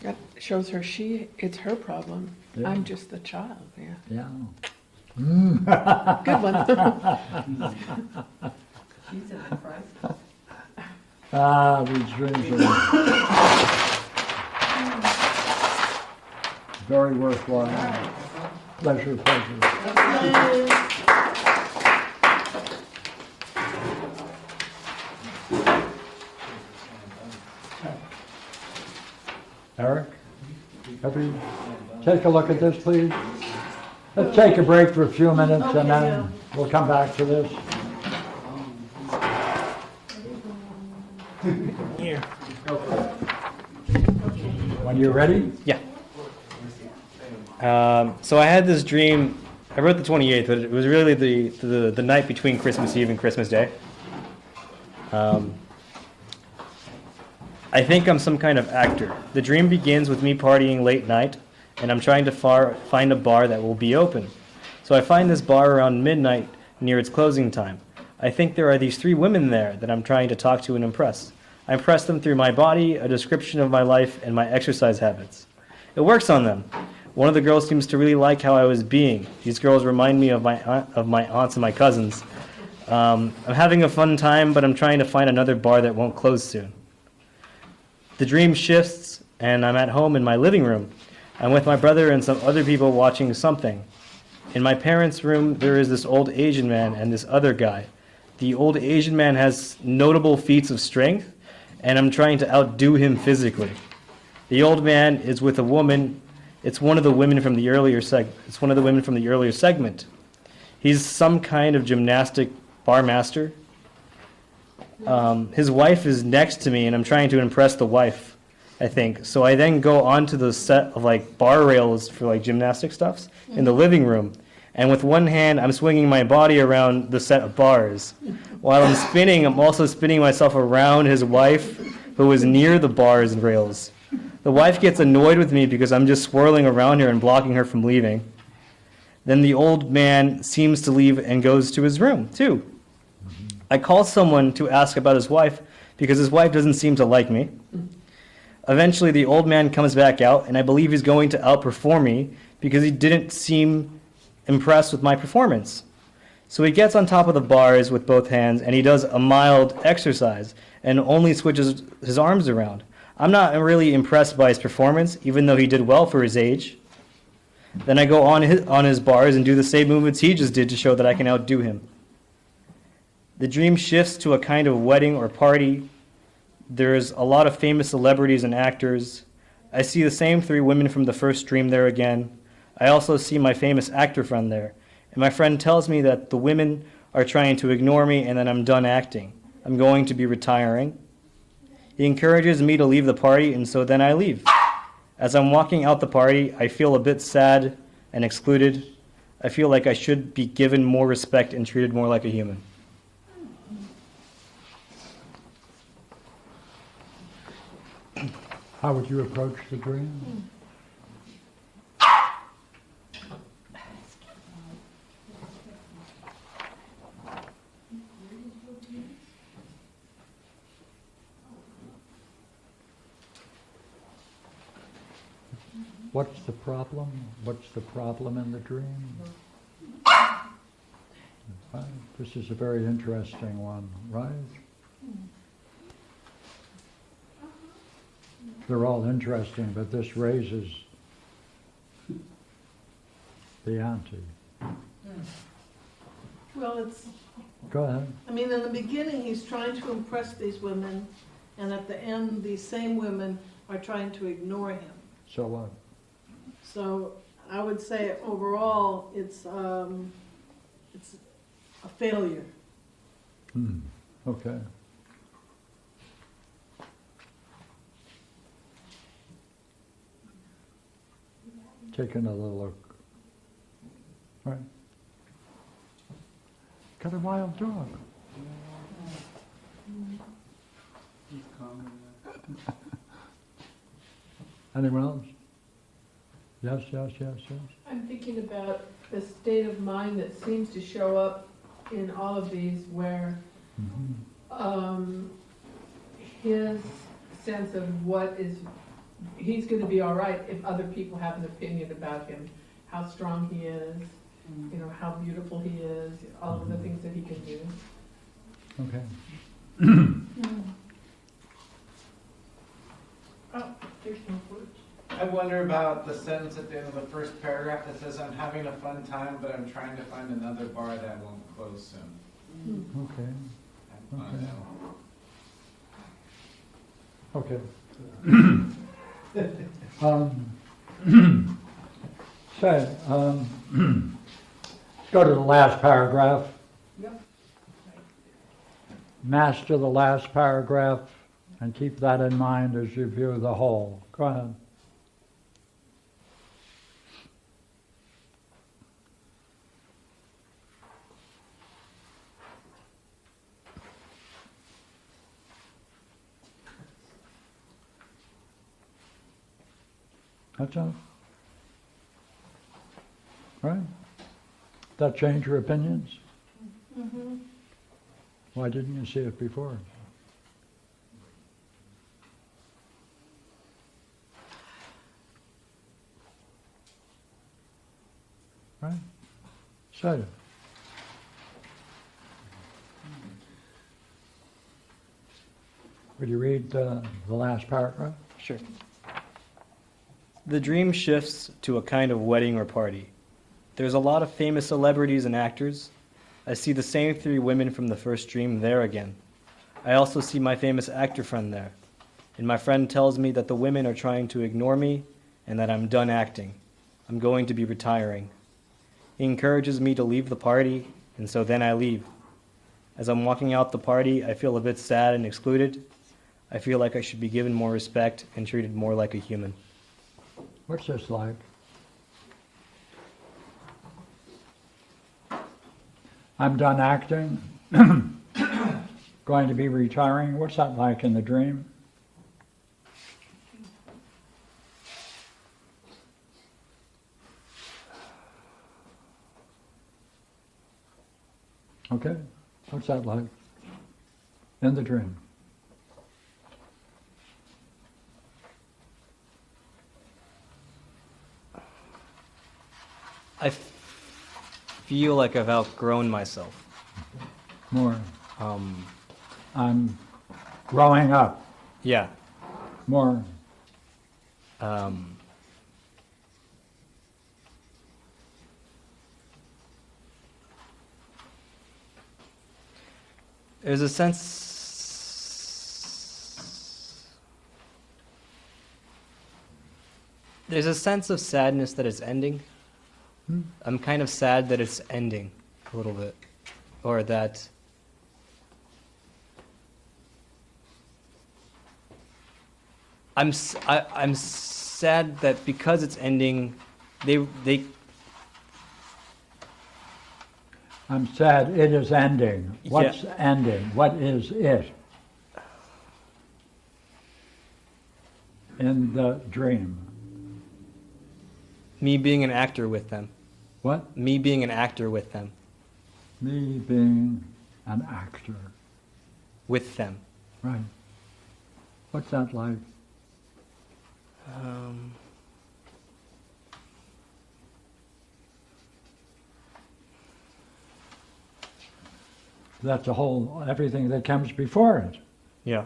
That shows her it's her problem. Yeah. I'm just the child, yeah. yeah. Good one. She's in the front. Ah, these dreams are very worthwhile. Pleasure. Eric, take a look at this, please. Let's take a break for a few minutes and then we'll come back to this. Here. When you're ready? Yeah. So I had this dream. I wrote the 28th, but it was really the night between Christmas Eve and Christmas Day. I think I'm some kind of actor. The dream begins with me partying late night, and I'm trying to find a bar that will be open. So I find this bar around midnight near its closing time. I think there are these 3 women there that I'm trying to talk to and impress. I impress them through my body, a description of my life, and my exercise habits. It works on them. One of the girls seems to really like how I was being. These girls remind me of my aunts and my cousins. I'm having a fun time, but I'm trying to find another bar that won't close soon. The dream shifts, and I'm at home in my living room. I'm with my brother and some other people watching something. In my parents' room, there is this old Asian man and this other guy. The old Asian man has notable feats of strength, and I'm trying to outdo him physically. The old man is with a woman. It's one of the women from the earlier segment. He's some kind of gymnastic bar master. His wife is next to me, and I'm trying to impress the wife, I think. So I then go onto the set of like bar rails for like gymnastic stuffs in the living room. And with one hand, I'm swinging my body around the set of bars. While I'm spinning, I'm also spinning myself around his wife, who is near the bars and rails. The wife gets annoyed with me because I'm just swirling around her and blocking her from leaving. Then the old man seems to leave and goes to his room, too. I call someone to ask about his wife because his wife doesn't seem to like me. Eventually, the old man comes back out, and I believe he's going to outperform me because he didn't seem impressed with my performance. So he gets on top of the bars with both hands, and he does a mild exercise and only switches his arms around. I'm not really impressed by his performance, even though he did well for his age. Then I go on his bars and do the same movements he just did to show that I can outdo him. The dream shifts to a kind of wedding or party. There's a lot of famous celebrities and actors. I see the same 3 women from the first dream there again. I also see my famous actor friend there. And my friend tells me that the women are trying to ignore me and that I'm done acting. I'm going to be retiring. He encourages me to leave the party, and so then I leave. As I'm walking out the party, I feel a bit sad and excluded. I feel like I should be given more respect and treated more like a human. How would you approach the dream? What's the problem? What's the problem in the dream? Right. This is a very interesting one, right? They're all interesting, but this raises the ante. Well, it's, Go ahead. I mean, in the beginning, he's trying to impress these women, and at the end, these same women are trying to ignore him. So what? So I would say overall, it's a failure. Okay. Take another look. Right. Got a wild dog. Anyone else? Yes, yes, yes, yes. I'm thinking about the state of mind that seems to show up in all of these where his sense of what is, he's going to be all right if other people have an opinion about him, how strong he is, you know, how beautiful he is, all of the things that he can do. Okay. Oh, there's no words. I wonder about the sentence at the end of the first paragraph that says, "I'm having a fun time, but I'm trying to find another bar that won't close soon." Okay. I don't know. Okay. So, go to the last paragraph. Yep. Master the last paragraph and keep that in mind as you view the whole. Go ahead. That's all. Right? That change your opinions? Why didn't you see it before? Right? Say it. Would you read the last paragraph? Sure. The dream shifts to a kind of wedding or party. There's a lot of famous celebrities and actors. I see the same 3 women from the first dream there again. I also see my famous actor friend there. And my friend tells me that the women are trying to ignore me and that I'm done acting. I'm going to be retiring. He encourages me to leave the party, and so then I leave. As I'm walking out the party, I feel a bit sad and excluded. I feel like I should be given more respect and treated more like a human. What's this like? I'm done acting. Going to be retiring. What's that like in the dream? Okay, what's that like? In the dream. I feel like I've outgrown myself. More. Um, I'm growing up. yeah. More. Um, there's a sense. There's a sense of sadness that it's ending. I'm kind of sad that it's ending a little bit, or that I'm sad that because it's ending, they I'm sad it is ending. What's ending? What is it? In the dream. me being an actor with them. What? Me being an actor with them. Me being an actor. With them. Right. What's that like? That's a whole, everything that comes before it. Yeah.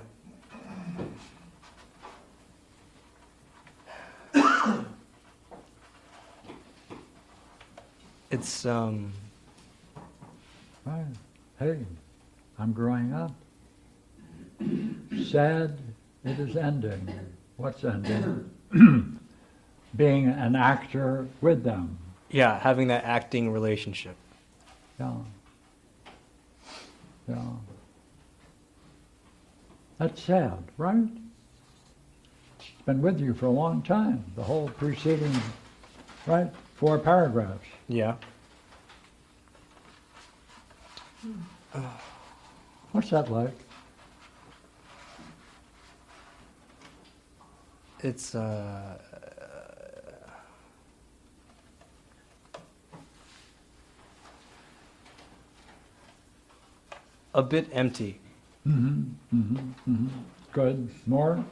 It's Right. Hey, I'm growing up. Sad it is ending. What's ending? Being an actor with them. yeah, having that acting relationship. Yeah. Yeah. That's sad, right? It's been with you for a long time, the whole preceding, right? 4 paragraphs. Yeah. What's that like? It's a bit empty. Good. More?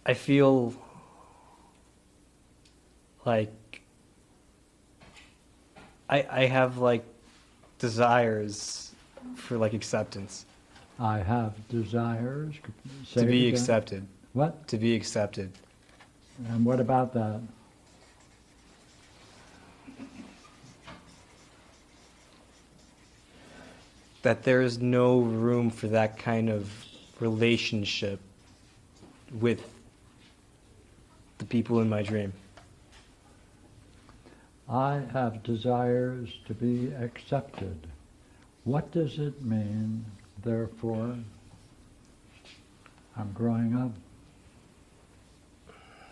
I feel like I have like desires for like acceptance. I have desires. Say To it be again. accepted. What? To be accepted. And what about that? That there is no room for that kind of relationship with the people in my dream. I have desires to be accepted. What does it mean, therefore, I'm growing up?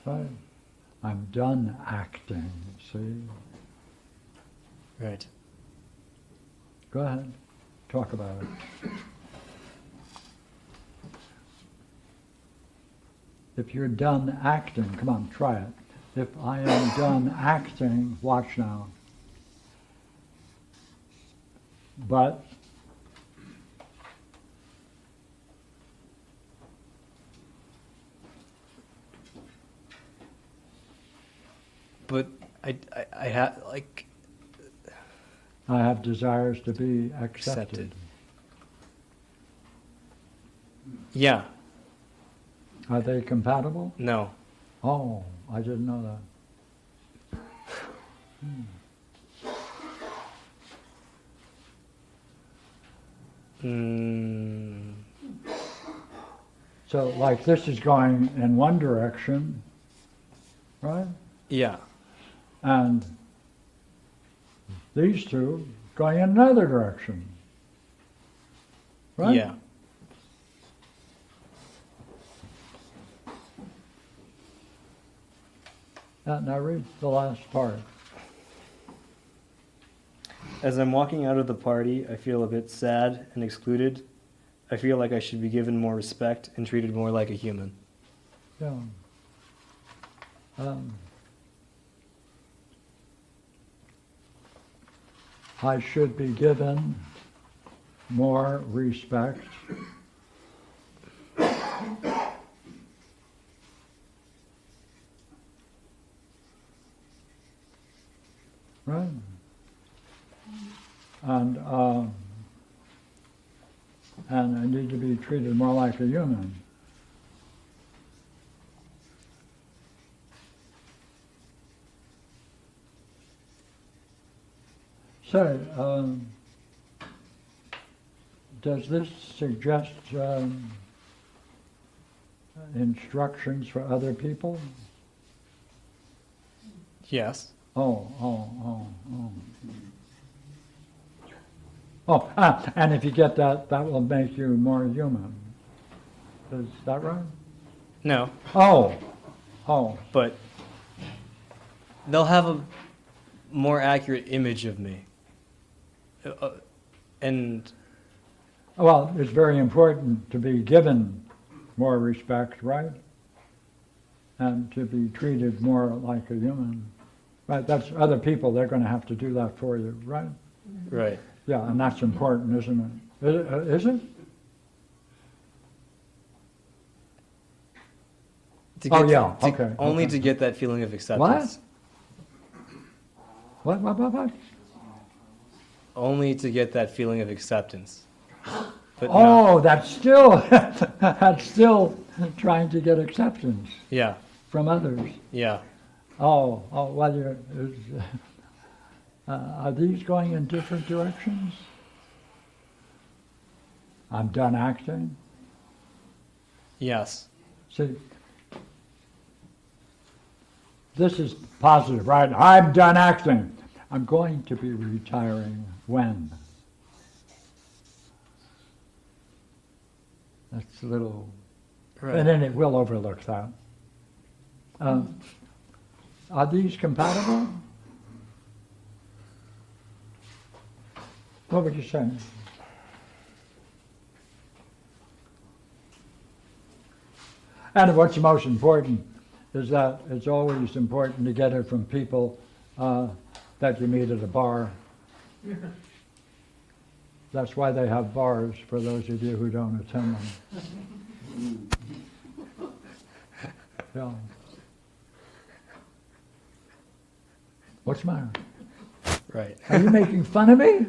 Right? I'm done acting, see? Right. Go ahead, talk about it. If you're done acting, come on, try it. If I am done acting, watch now. But I have like I have desires to be accepted. accepted. Yeah. Are they compatible? No. Oh, I didn't know that. Mm, So like this is going in one direction, right? yeah. And these two going in another direction, right? Yeah. Now read the last part. As I'm walking out of the party, I feel a bit sad and excluded. I feel like I should be given more respect and treated more like a human. Yeah. I should be given more respect. Right? And I need to be treated more like a human. So, does this suggest instructions for other people? Yes. Oh, and if you get that, that will make you more human. Is that right? No, Oh, but they'll have a more accurate image of me. And well, it's very important to be given more respect, right? And to be treated more like a human. Right, that's other people, they're going to have to do that for you, right? right. Yeah, and that's important, isn't it? Is it? To Oh, get- yeah, to- okay, Only okay. to get that feeling of acceptance. What? Only to get that feeling of acceptance. But Oh, that's still, that's still trying to get acceptance yeah, from others. yeah. Oh, well, are these going in different directions? I'm done acting. Yes. See, this is positive, right? I'm done acting. I'm going to be retiring when? That's a little, Right. and then it will overlook that. Are these compatible? What would you say? And what's most important is that it's always important to get it from people that you meet at a bar. That's why they have bars, for those of you who don't attend them. Yeah. What's the matter? Right. Are you making fun of me?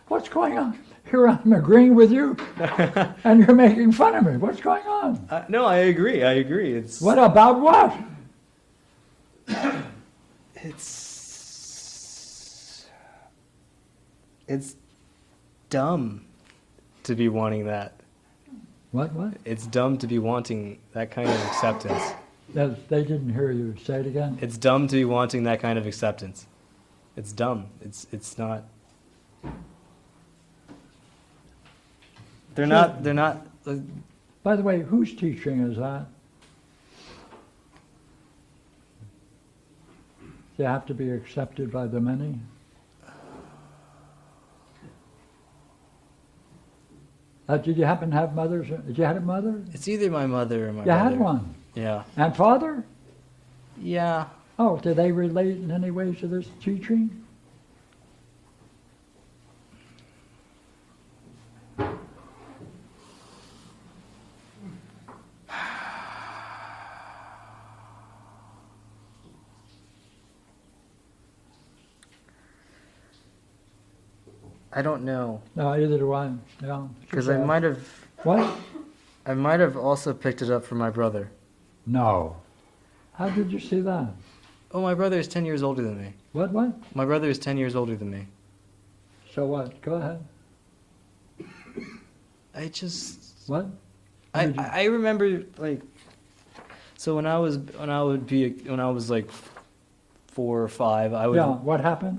What's going on? Here I'm agreeing with you, and you're making fun of me. What's going on? No, I agree. It's What about what? it's dumb to be wanting that. What? It's dumb to be wanting that kind of acceptance. They didn't hear you. Say it again. It's dumb to be wanting that kind of acceptance. It's dumb. It's not. They're not. By the way, whose teaching is that? They have to be accepted by the many? Did you happen to have mothers? Did you have a mother? It's either my mother or my You brother. had one. Yeah. And father? Yeah. Oh, do they relate in any way to this teaching? I don't know. No, either do I. Yeah. Because I might have. What? I might have also picked it up from my brother. No. How did you see that? Oh, my brother is 10 years older than me. What? My brother is 10 years older than me. So what? Go ahead. I just. What? I remember like. So when I was like 4 or 5, I would. Yeah, what happened?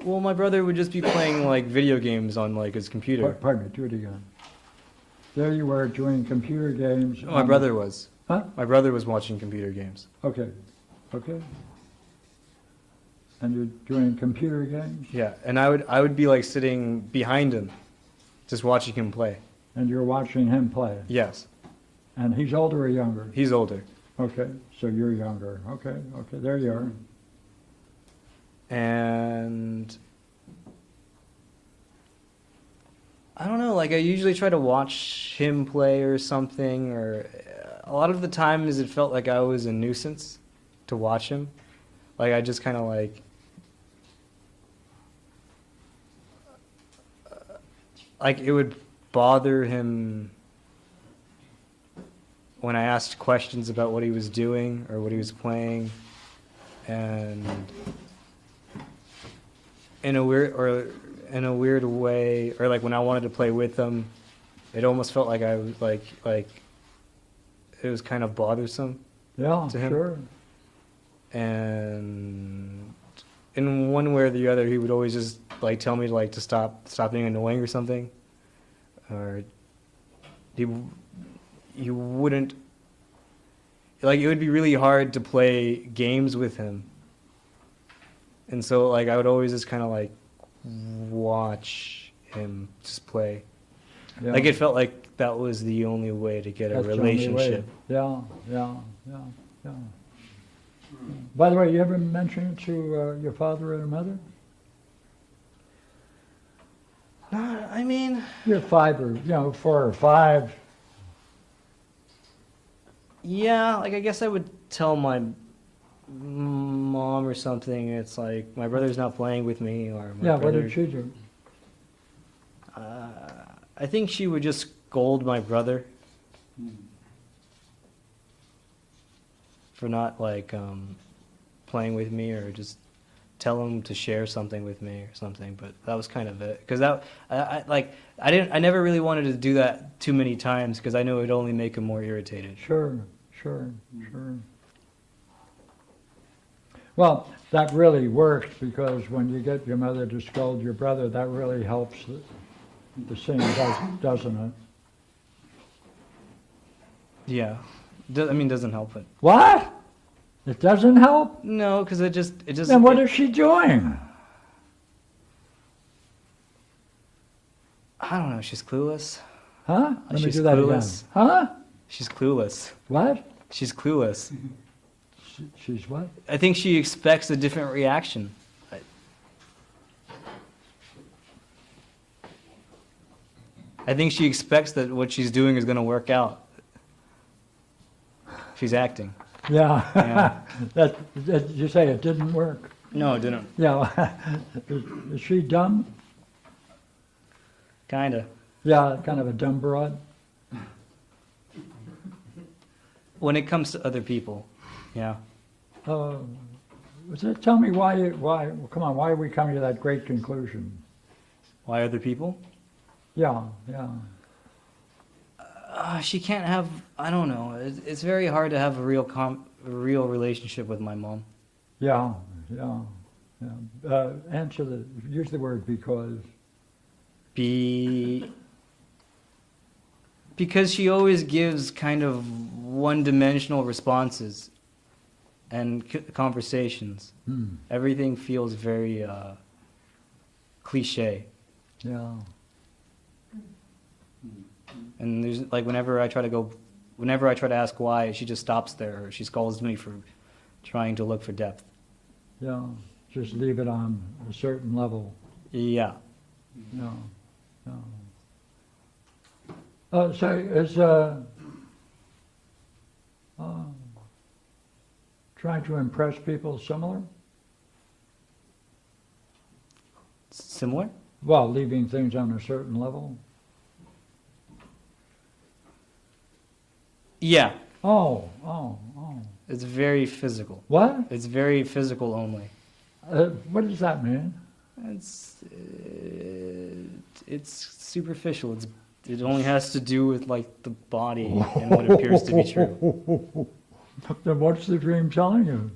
Well, my brother would just be playing like video games on like his computer. Pardon me, do it again. There you were doing computer games. My brother was. Huh? My brother was watching computer games. Okay. Okay. And you're doing computer games? Yeah, and I would be like sitting behind him, just watching him play. And you're watching him play? Yes, And he's older or younger? he's older. Okay, so you're younger. Okay, there you are. And I don't know, like I usually try to watch him play or something, or a lot of the times it felt like I was a nuisance to watch him. Like I just kind of like it would bother him when I asked questions about what he was doing or what he was playing, and in a weird way, or like when I wanted to play with him, it almost felt like I was like it was kind of bothersome. Yeah, To him? sure. And in one way or the other, he would always just like tell me to stop being annoying or something, or he wouldn't, like it would be really hard to play games with him, and so like I would always just kind of like watch him just play. Yeah. Like it felt like that was the only way to get a That's the only way. relationship. Yeah. By the way, you ever mention it to your father or mother? I mean, You're 4 or 5. yeah, like I guess I would tell my mom or something. It's like my brother's not playing with me, or my Yeah, what brother. did she do? I think she would just scold my brother for not like playing with me, or just tell him to share something with me or something. But that was kind of it, because I never really wanted to do that too many times, because I knew it would only make him more irritated. Sure. Well, that really works, because when you get your mother to scold your brother, that really helps the scene, doesn't it? Yeah, I mean, doesn't help it. What? It doesn't help? No, because it just Then what is she doing? I don't know. She's clueless. Huh? Let me She's do that clueless. again. Huh? She's clueless. What? She's clueless. She's what? I think she expects a different reaction. I think she expects that what she's doing is going to work out. She's acting. Yeah. Yeah. that you say it didn't work. No, it didn't. Yeah. Is she dumb? Kinda. Yeah, kind of a dumb broad. When it comes to other people, yeah. Tell me why, come on, why are we coming to that great conclusion? Why other people? Yeah. She can't have. I don't know. It's very hard to have a real relationship with my mom. Yeah. Use the word because. Because she always gives kind of one-dimensional responses and conversations. Everything feels very cliche. Yeah. And there's like whenever I try to ask why, she just stops there, or she scolds me for trying to look for depth. Yeah. Just leave it on a certain level. Yeah. No. So is trying to impress people similar? Similar? Well, leaving things on a certain level. Yeah. Oh. It's very physical. What? It's very physical only. What does that mean? It's superficial. It only has to do with like the body and what appears to be true. Then what's the dream telling you?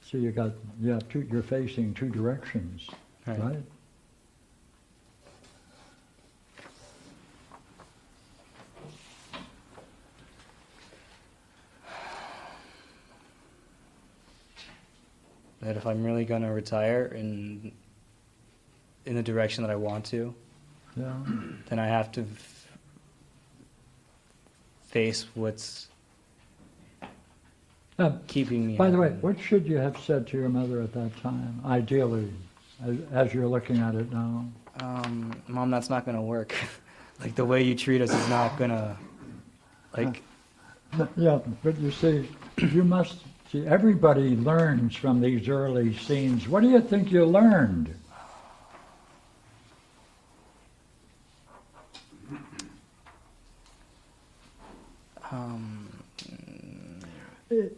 So you're facing two directions, Right. right? that if I'm really going to retire in the direction that I want to, Yeah. then I have to face what's keeping me. By the way, happy. what should you have said to your mother at that time, ideally, as you're looking at it now? Mom, that's not going to work. Like, the way you treat us is not going to, like... Yeah, but you see, you must see, everybody learns from these early scenes. What do you think you learned?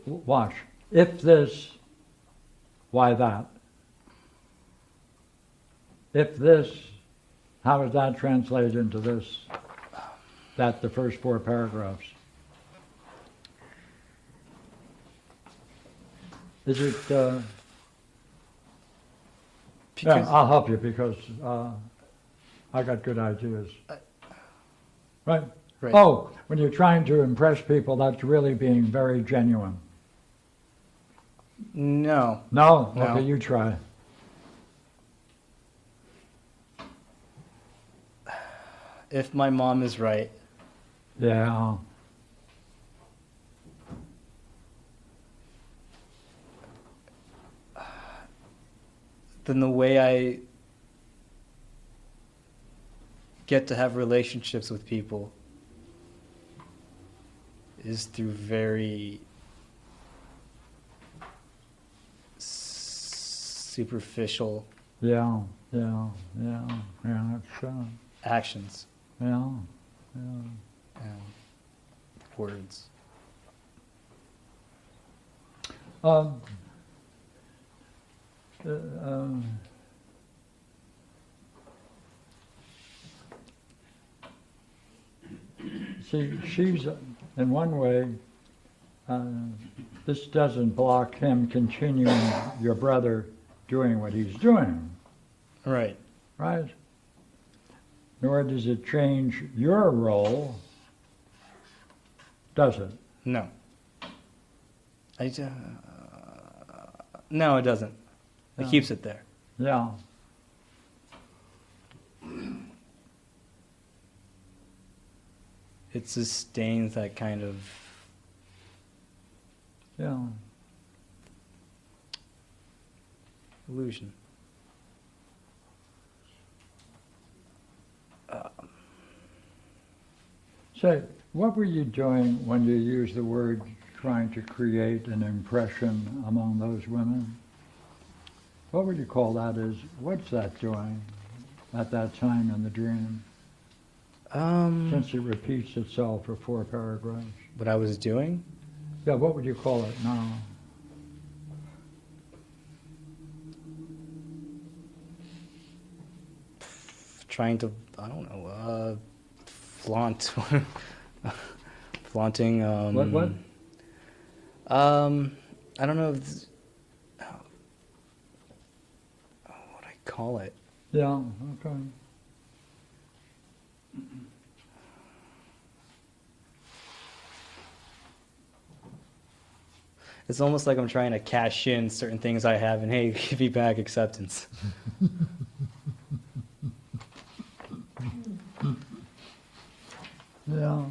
Watch. If this, why that? If this, how does that translate into this? That the first 4 paragraphs. Is it, yeah, Because- I'll help you because I got good ideas. Right? Right. Oh, when you're trying to impress people, that's really being very genuine. No. No? No. Okay, you try. If my mom is right, Yeah. then the way I get to have relationships with people is through very superficial Yeah, yeah, yeah, yeah, that's, actions yeah, yeah. and words. Um, uh, see, she's, in one way, this doesn't block him continuing, your brother doing what he's doing, Right. right? Nor does it change your role, does it? No. No, it doesn't. It No. keeps it there. Yeah. It sustains that kind of Yeah. illusion. Say, what were you doing when you used the word trying to create an impression among those women? What would you call that as, what's that doing at that time in the dream? Since it repeats itself for 4 paragraphs. What I was doing? Yeah, what would you call it now? Trying to, I don't know, flaunt. Flaunting. What? I don't know if what I call it. Yeah, okay. It's almost like I'm trying to cash in certain things I have and, hey, give me back acceptance. Yeah.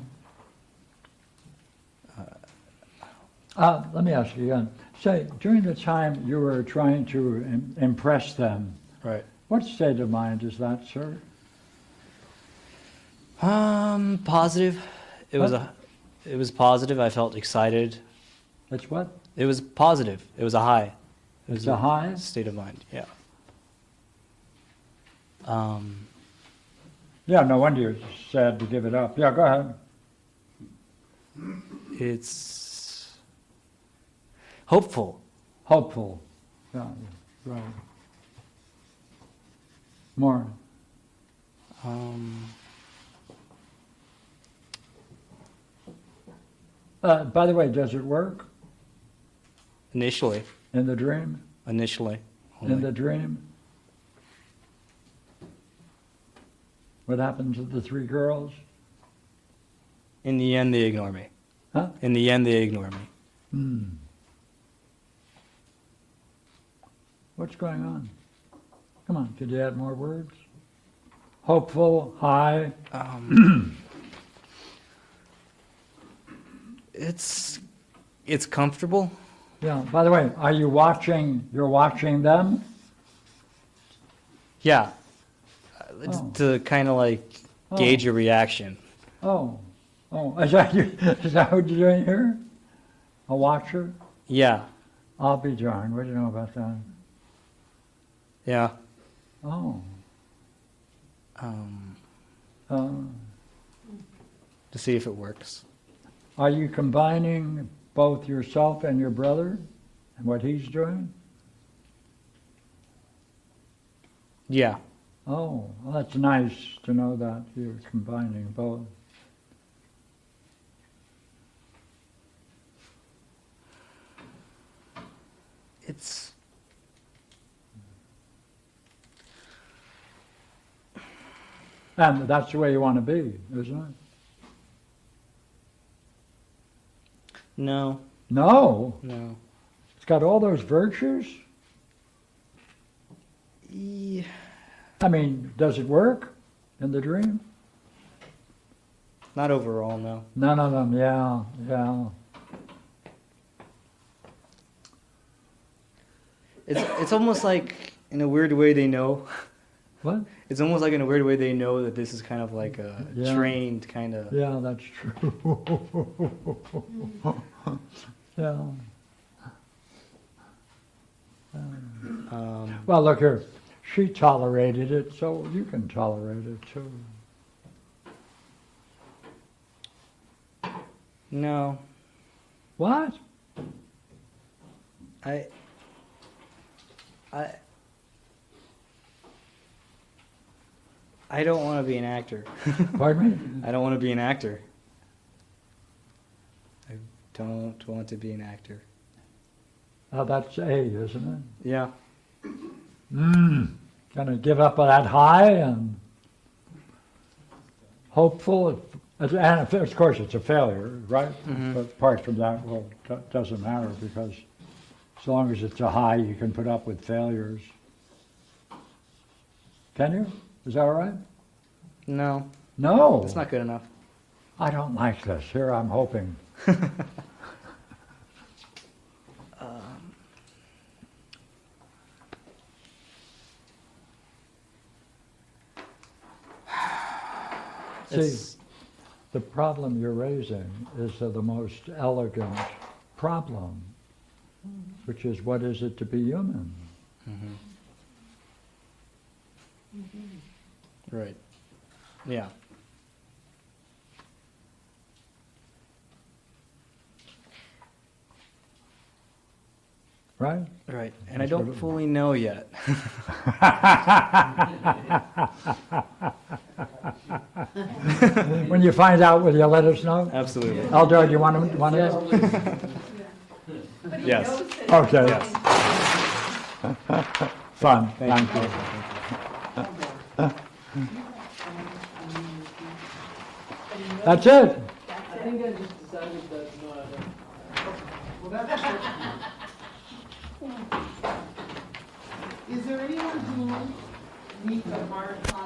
Let me ask you again. Say, during the time you were trying to impress them, Right. what state of mind is that, sir? Positive. It was positive. I felt excited. It's what? It was positive. It was a high. It was It's a high? state of mind. Yeah. Yeah, no wonder you're sad to give it up. Yeah, go ahead. It's hopeful. Hopeful. Yeah, right. More. By the way, does it work Initially. in the dream? Initially. In only. the dream? What happened to the 3 girls? In the end, they ignore me. Huh? In the end, they ignore me. What's going on? Come on, could you add more words? Hopeful, high. It's comfortable. Yeah, by the way, are you watching, you're watching them? Yeah. Oh. To kind of like gauge your reaction. Oh, is that what you're doing here? A watcher? Yeah. I'll be darned, what do you know about that? Yeah. Oh, To see if it works. are you combining both yourself and your brother and what he's doing? Yeah. Oh, well, that's nice to know that you're combining both. It's And that's the way you want to be, isn't it? no. No, No. it's got all those virtues. Yeah. I mean, does it work in the dream? Not overall, no. None of them, yeah. It's almost like in a weird way they know. What? It's almost like in a weird way they know that this is kind of like a Yeah. trained kind of. Yeah, that's true. Yeah. Well, look here. She tolerated it, so you can tolerate it too. No. What? I don't want to be an actor. Pardon me? I don't want to be an actor. I don't want to be an actor. Oh, that's A, isn't it? Yeah. Gonna give up on that high and hopeful, and of course it's a failure, right? Mhm. But apart from that, well, it doesn't matter because as long as it's a high, you can put up with failures. Can you? Is that all right? No. No. That's not good enough. I don't like this. Here I'm hoping. See, It's- the problem you're raising is the most elegant problem, which is what is it to be human? Right. Yeah. Right? Right. And I That's what don't it- fully know yet. When you find out, will you let us know? Absolutely. Eldar, do you want to? Yes, please. Yes. Okay. Yes. Fun. Thank you. That's it. I think I just decided that Is there anyone who needs a hard copy